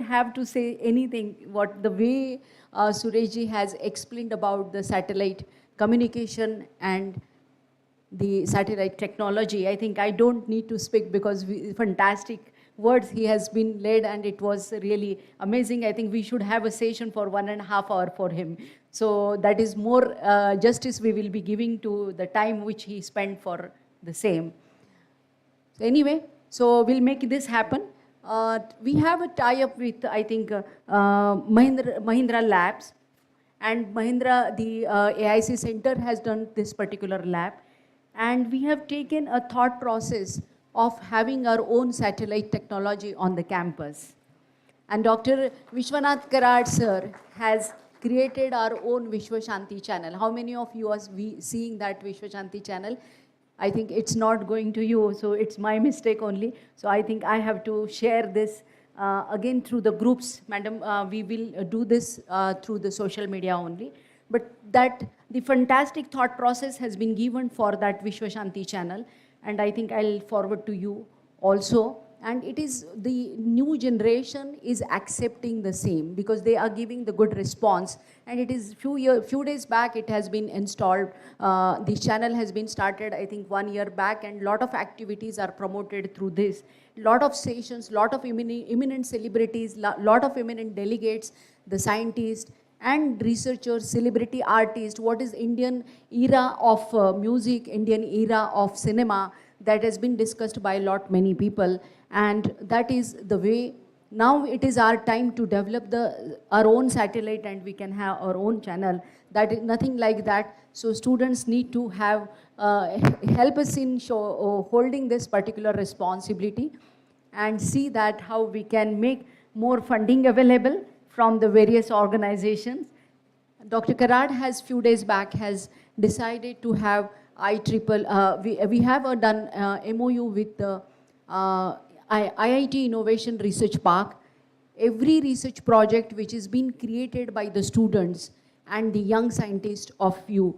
have to say anything. What the way Sureshji has explained about the satellite communication and the satellite technology, I think I don't need to speak, because fantastic words he has been led, and it was really amazing. I think we should have a session for 1.5 hours for him. So that is more justice we will be giving to the time which he spent for the same. So anyway, so we'll make this happen. We have a tie-up with, I think, Mahindra Labs, and Mahindra, the AIC Center has done this particular lab, and we have taken a thought process of having our own satellite technology on the campus. And Dr. Vishwanath Karad sir has created our own Vishwa Shanti channel. How many of you are seeing that Vishwa Shanti channel? I think it's not going to you, so it's my mistake only. So I think I have to share this again through the groups. Madam, we will do this through the social media only. But that the fantastic thought process has been given for that Vishwa Shanti channel, and I think I'll forward to you also. And it is the new generation is accepting the same, because they are giving the good response. And it is few days back it has been installed. The channel has been started, I think, 1 year back, and lot of activities are promoted through this. Lot of sessions, lot of eminent celebrities, lot of eminent delegates, the scientists and researchers, celebrity artists. What is Indian era of music, Indian era of cinema, that has been discussed by many people. And that is the way. Now it is our time to develop our own satellite, and we can have our own channel. That is nothing like that. So students need to have help us in holding this particular responsibility, and see that how we can make more funding available from the various organizations. Dr. Karad has few days back has decided to have we have done MOU with the IIT Innovation Research Park. Every research project which is being created by the students and the young scientists of you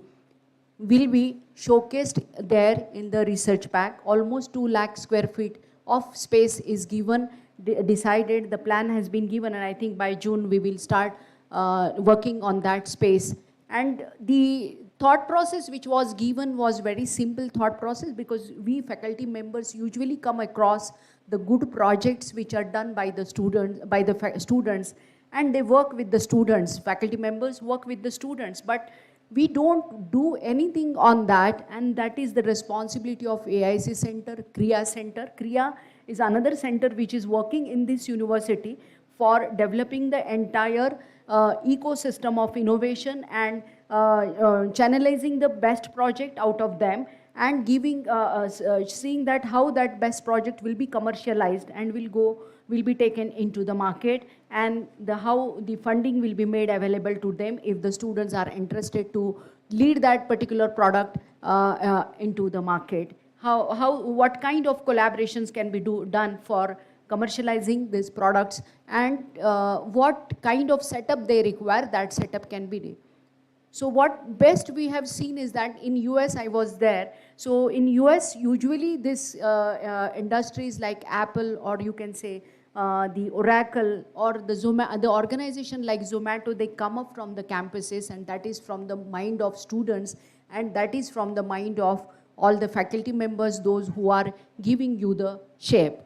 will be showcased there in the research park. Almost 2 lakh square feet of space is given, decided, the plan has been given, and I think by June we will start working on that space. And the thought process which was given was very simple thought process, because we faculty members usually come across the good projects which are done by the students, and they work with the students, faculty members work with the students, but we don't do anything on that, and that is the responsibility of AIC Center, Kriya Center. Kriya is another center which is working in this university for developing the entire ecosystem of innovation and channelizing the best project out of them, and giving, seeing that how that best project will be commercialized and will be taken into the market, and how the funding will be made available to them if the students are interested to lead that particular product into the market. What kind of collaborations can be done for commercializing these products, and what kind of setup they require, that setup can be done. So what best we have seen is that in US, I was there. So in US, usually this industries like Apple, or you can say the Oracle, or the organization like Zomato, they come up from the campuses, and that is from the mind of students, and that is from the mind of all the faculty members, those who are giving you the shape.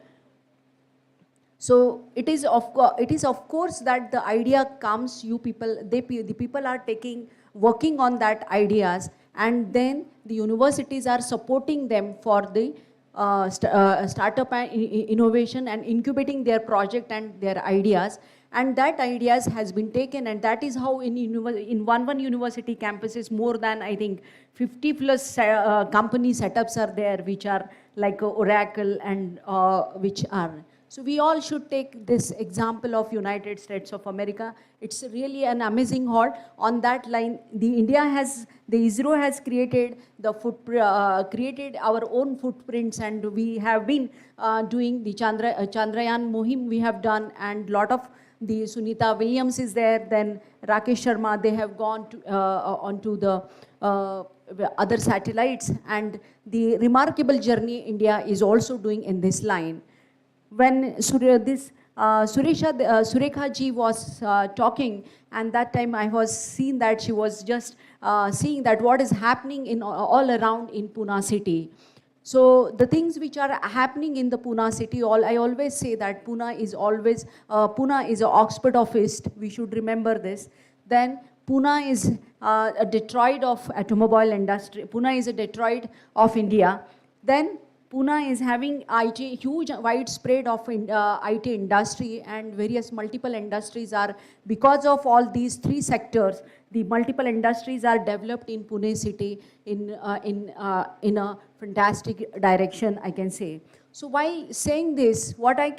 So it is of course that the idea comes, the people are working on that ideas, and then the universities are supporting them for the startup and innovation and incubating their project and their ideas, and that ideas has been taken, and that is how in one university campuses, more than I think 50 plus company setups are there, which are like Oracle and which are. So we all should take this example of United States of America. It's really an amazing hall. On that line, the ISRO has created created our own footprints, and we have been doing the Chandrayaan Mohim we have done, and lot of the Sunita Williams is there, then Rakesh Sharma, they have gone to, onto the other satellites, and the remarkable journey India is also doing in this line. When Surekha ji was talking, and that time I was seeing that she was just seeing that what is happening in all around in Pune city. So the things which are happening in the Pune city, I always say that Pune is an Oxford of East. We should remember this. Then Pune is a Detroit of automobile industry. Pune is a Detroit of India. Then Pune is having huge widespread of IT industry, and various multiple industries are, because of all these three sectors, the multiple industries are developed in Pune city in a fantastic direction, I can say. So by saying this, what I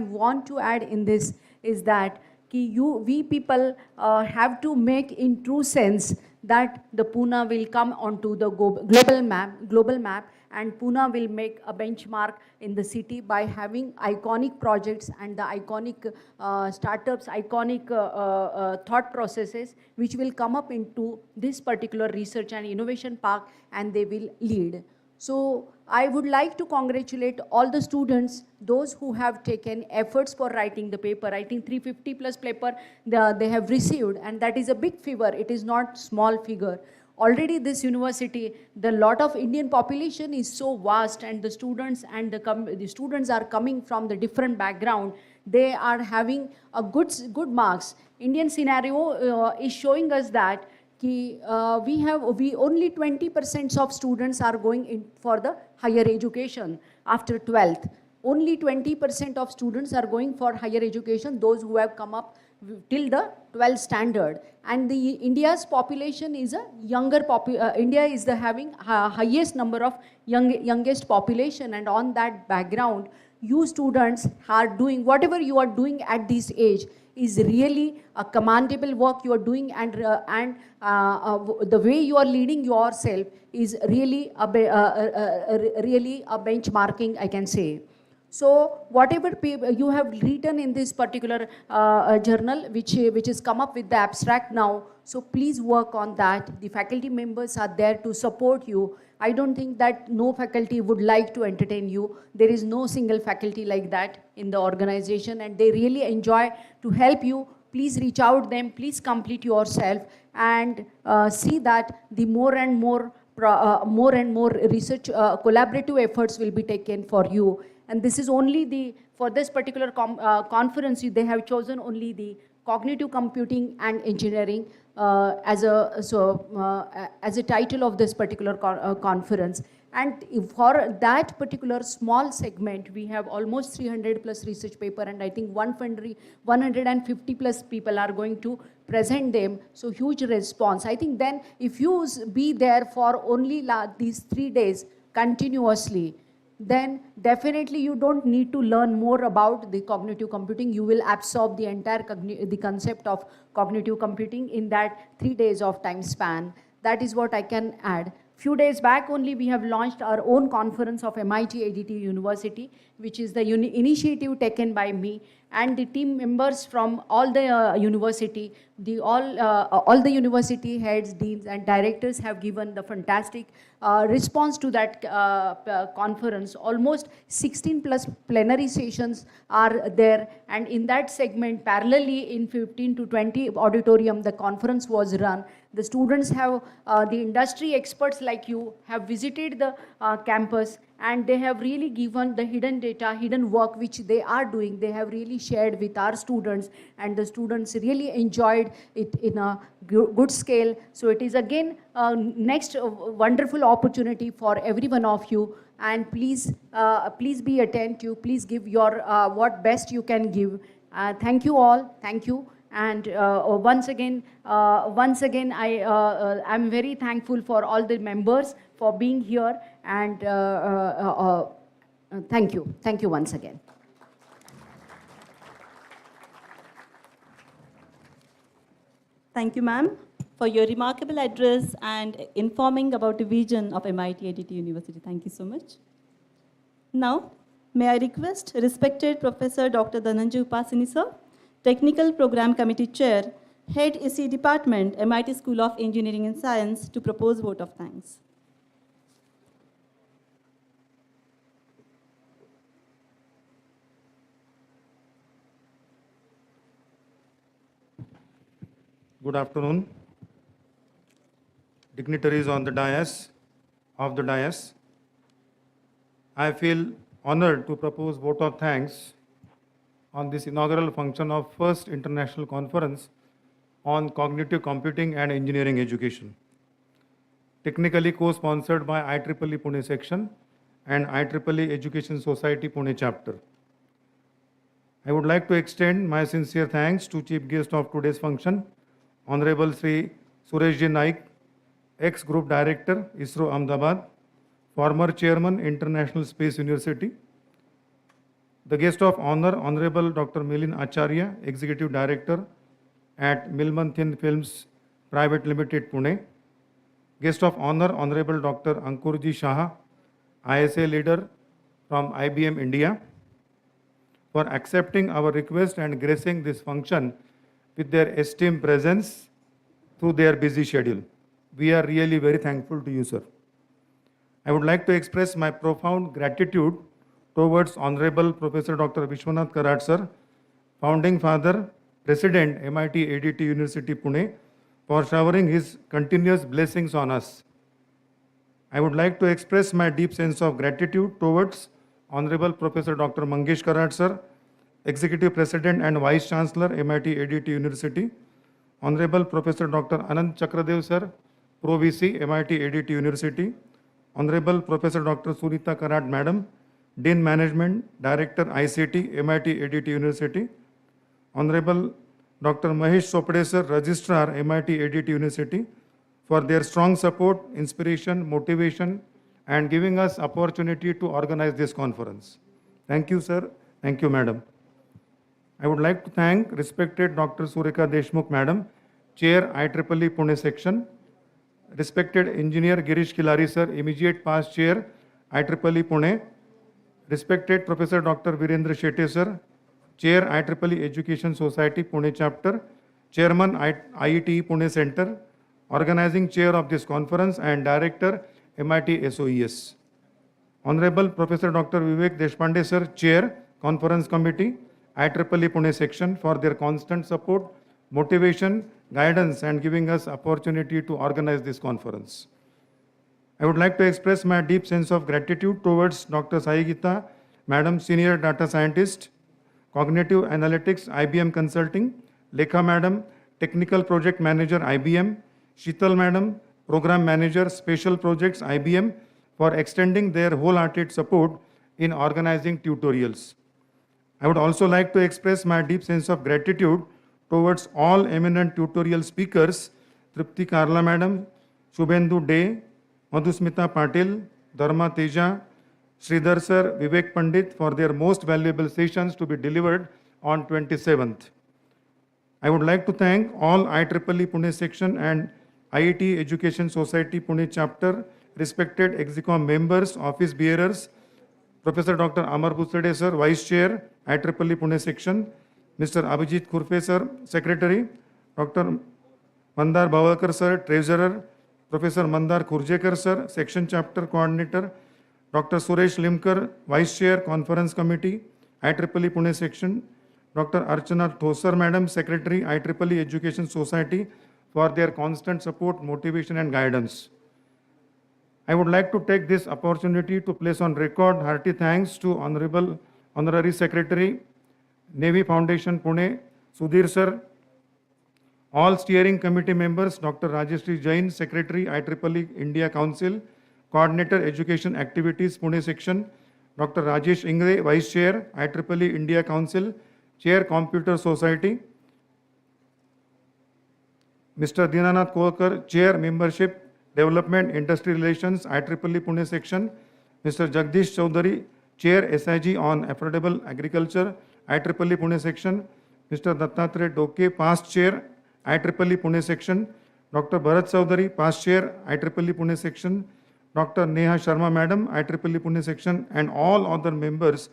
want to add in this is that we people have to make in true sense that the Pune will come onto the global map, and Pune will make a benchmark in the city by having iconic projects and the iconic startups, iconic thought processes, which will come up into this particular research and innovation park, and they will lead. So I would like to congratulate all the students, those who have taken efforts for writing the paper. I think 350 plus paper they have received, and that is a big figure. It is not small figure. Already this university, the lot of Indian population is so vast, and the students are coming from the different background. They are having a good marks. Indian scenario is showing us that we only 20% of students are going in for the higher education after 12th. Only 20% of students are going for higher education, those who have come up till the 12th standard. And India's population is a younger India is having highest number of youngest population, and on that background, you students are doing whatever you are doing at this age is really a commendable work you are doing, and the way you are leading yourself is really a benchmarking, I can say. So whatever you have written in this particular journal, which is come up with the abstract now, so please work on that. The faculty members are there to support you. I don't think that no faculty would like to entertain you. There is no single faculty like that in the organization, and they really enjoy to help you. Please reach out them, please complete yourself, and see that the more and more research collaborative efforts will be taken for you. And this is only for this particular conference, they have chosen only the cognitive computing and engineering as a title of this particular conference. And for that particular small segment, we have almost 300 plus research paper, and I think 150 plus people are going to present them. So huge response. I think then if you be there for only these 3 days continuously, then definitely you don't need to learn more about the cognitive computing. You will absorb the entire the concept of cognitive computing in that 3 days of time span. That is what I can add. Few days back only we have launched our own conference of MIT-ADT University, which is the initiative taken by me and the team members from all the university. All the university heads, deans and directors have given the fantastic response to that conference. Almost 16 plus plenary sessions are there, and in that segment parallelly in 15 to 20 auditorium the conference was run. The students have, the industry experts like you have visited the campus, and they have really given the hidden data, hidden work which they are doing. They have really shared with our students, and the students really enjoyed it in a good scale. So it is again next wonderful opportunity for every one of you, and please be attentive, please give your what best you can give. Thank you all, thank you. And once again, I'm very thankful for all the members for being here, and thank you once again. Thank you, ma'am, for your remarkable address and informing about the vision of MIT-ADT University. Thank you so much. Now, may I request respected Professor Dr. Dhananjay Upasani, sir, Technical Program Committee Chair, Head EC Department, MIT School of Engineering and Science, to propose vote of thanks. Good afternoon. Dignitaries on the dais, I feel honored to propose vote of thanks on this inaugural function of first international conference on cognitive computing and engineering education, technically co-sponsored by IEEE Pune section and IEEE Education Society Pune chapter. I would like to extend my sincere thanks to Chief Guest of today's function, Honorable Sri Sureshji Naik, ex-Group Director, ISRO Ahmedabad, former Chairman, International Space University. The guest of honor, Honorable Dr. Milind Acharya, Executive Director at Milman Thin Films Private Limited, Pune. Guest of honor, Honorable Dr. Ankurji Shah, ISA leader from IBM India, for accepting our request and gracing this function with their esteemed presence through their busy schedule. We are really very thankful to you, sir. I would like to express my profound gratitude towards Honorable Professor Dr. Vishwanath Karat, sir, Founding Father, President, MIT-ADT University, Pune, for showering his continuous blessings on us. I would like to express my deep sense of gratitude towards Honorable Professor Dr. Mangesh Karat, sir, Executive President and Vice Chancellor, MIT-ADT University, Honorable Professor Dr. Anand Chakradev, sir, Pro VC, MIT-ADT University, Honorable Professor Dr. Sunita Karat, Madam, Dean Management, Director ICT, MIT-ADT University, Honorable Dr. Mahesh Sopade, sir, Registrar, MIT-ADT University, for their strong support, inspiration, motivation, and giving us opportunity to organize this conference. Thank you, sir. Thank you, madam. I would like to thank respected Dr. Surekha Deshmukh, madam, Chair IEEE Pune section, respected Engineer Girish Khilari, sir, immediate past Chair IEEE Pune, respected Professor Dr. Virendra Shetty sir, Chair IEEE Education Society Pune Chapter, Chairman IET Pune Center, Organizing Chair of this conference and Director MIT SOES. Honorable Professor Dr. Vivek Deshpande sir, Chair Conference Committee, IEEE Pune Section for their constant support, motivation, guidance and giving us opportunity to organize this conference. I would like to express my deep sense of gratitude towards Dr. Sai Gita, Madam Senior Data Scientist, Cognitive Analytics, IBM Consulting, Lekha Madam, Technical Project Manager, IBM, Sheetal Madam, Program Manager, Special Projects, IBM, for extending their wholehearted support in organizing tutorials. I would also like to express my deep sense of gratitude towards all eminent tutorial speakers, Tripti Karla Madam, Shubhendu Day, Madhusmita Patil, Dharma Teja, Sridhar Sir, Vivek Pandit for their most valuable sessions to be delivered on 27th. I would like to thank all IEEE Pune Section and IET Education Society Pune Chapter, respected Execom members, office bearers, Professor Dr. Amar Busade Sir, Vice Chair, IEEE Pune Section, Mr. Abhijit Khurfe Sir, Secretary, Dr. Mandar Bhavakar Sir, Treasurer, Professor Mandar Khurjekar Sir, Section Chapter Coordinator, Dr. Suresh Limkar, Vice Chair, Conference Committee, IEEE Pune Section, Dr. Archana Thosar Madam, Secretary, IEEE Education Society, for their constant support, motivation and guidance. I would like to take this opportunity to place on record hearty thanks to Honorary Secretary, Navy Foundation Pune, Sudhir Sir, all steering committee members, Dr. Rajeshri Jain, Secretary, IEEE India Council, Coordinator Education Activities Pune Section, Dr. Rajesh Ingre, Vice Chair, IEEE India Council, Chair Computer Society, Mr. Dinanath Kovakar, Chair Membership Development Industry Relations, IEEE Pune Section, Mr. Jagdish Chaudhary, Chair SIG on Affordable Agriculture, IEEE Pune Section, Mr. Dattatreya Doke, Past Chair, IEEE Pune Section, Dr. Bharat Chaudhary, Past Chair, IEEE Pune Section, Dr. Neha Sharma Madam, IEEE Pune Section, and all other members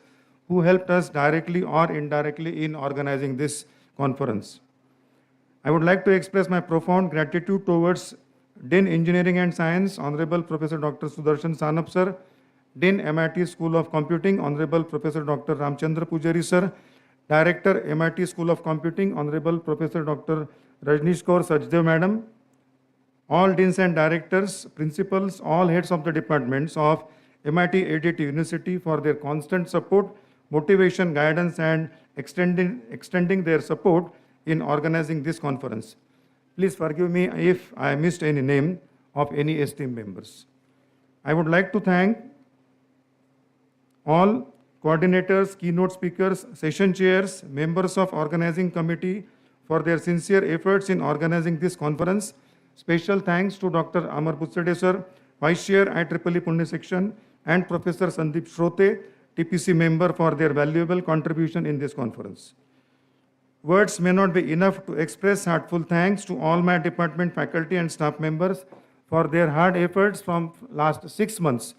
who helped us directly or indirectly in organizing this conference. I would like to express my profound gratitude towards Dean Engineering and Science, Honorable Professor Dr. Sudarshan Sanap Sir, Dean MIT School of Computing, Honorable Professor Dr. Ramchandra Pujari Sir, Director MIT School of Computing, Honorable Professor Dr. Rajnish Kaur Sajdev Madam, all deans and directors, principals, all heads of the departments of MIT-ADT University for their constant support, motivation, guidance and extending their support in organizing this conference. Please forgive me if I missed any name of any esteemed members. I would like to thank all coordinators, keynote speakers, session chairs, members of organizing committee for their sincere efforts in organizing this conference. Special thanks to Dr. Amar Busade Sir, Vice Chair, IEEE Pune Section, and Professor Sandeep Shrote, TPC member, for their valuable contribution in this conference. Words may not be enough to express heartful thanks to all my department faculty and staff members for their hard efforts from last 6 months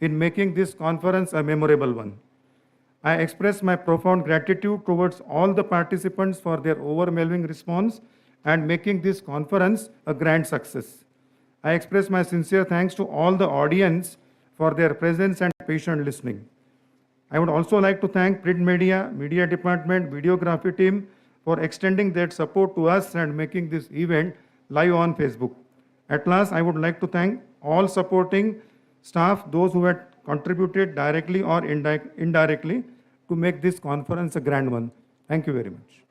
in making this conference a memorable one. I express my profound gratitude towards all the participants for their overwhelming response and making this conference a grand success. I express my sincere thanks to all the audience for their presence and patient listening. I would also like to thank print media, media department, videography team for extending their support to us and making this event live on Facebook. At last, I would like to thank all supporting staff, those who had contributed directly or indirectly to make this conference a grand one. Thank you very much.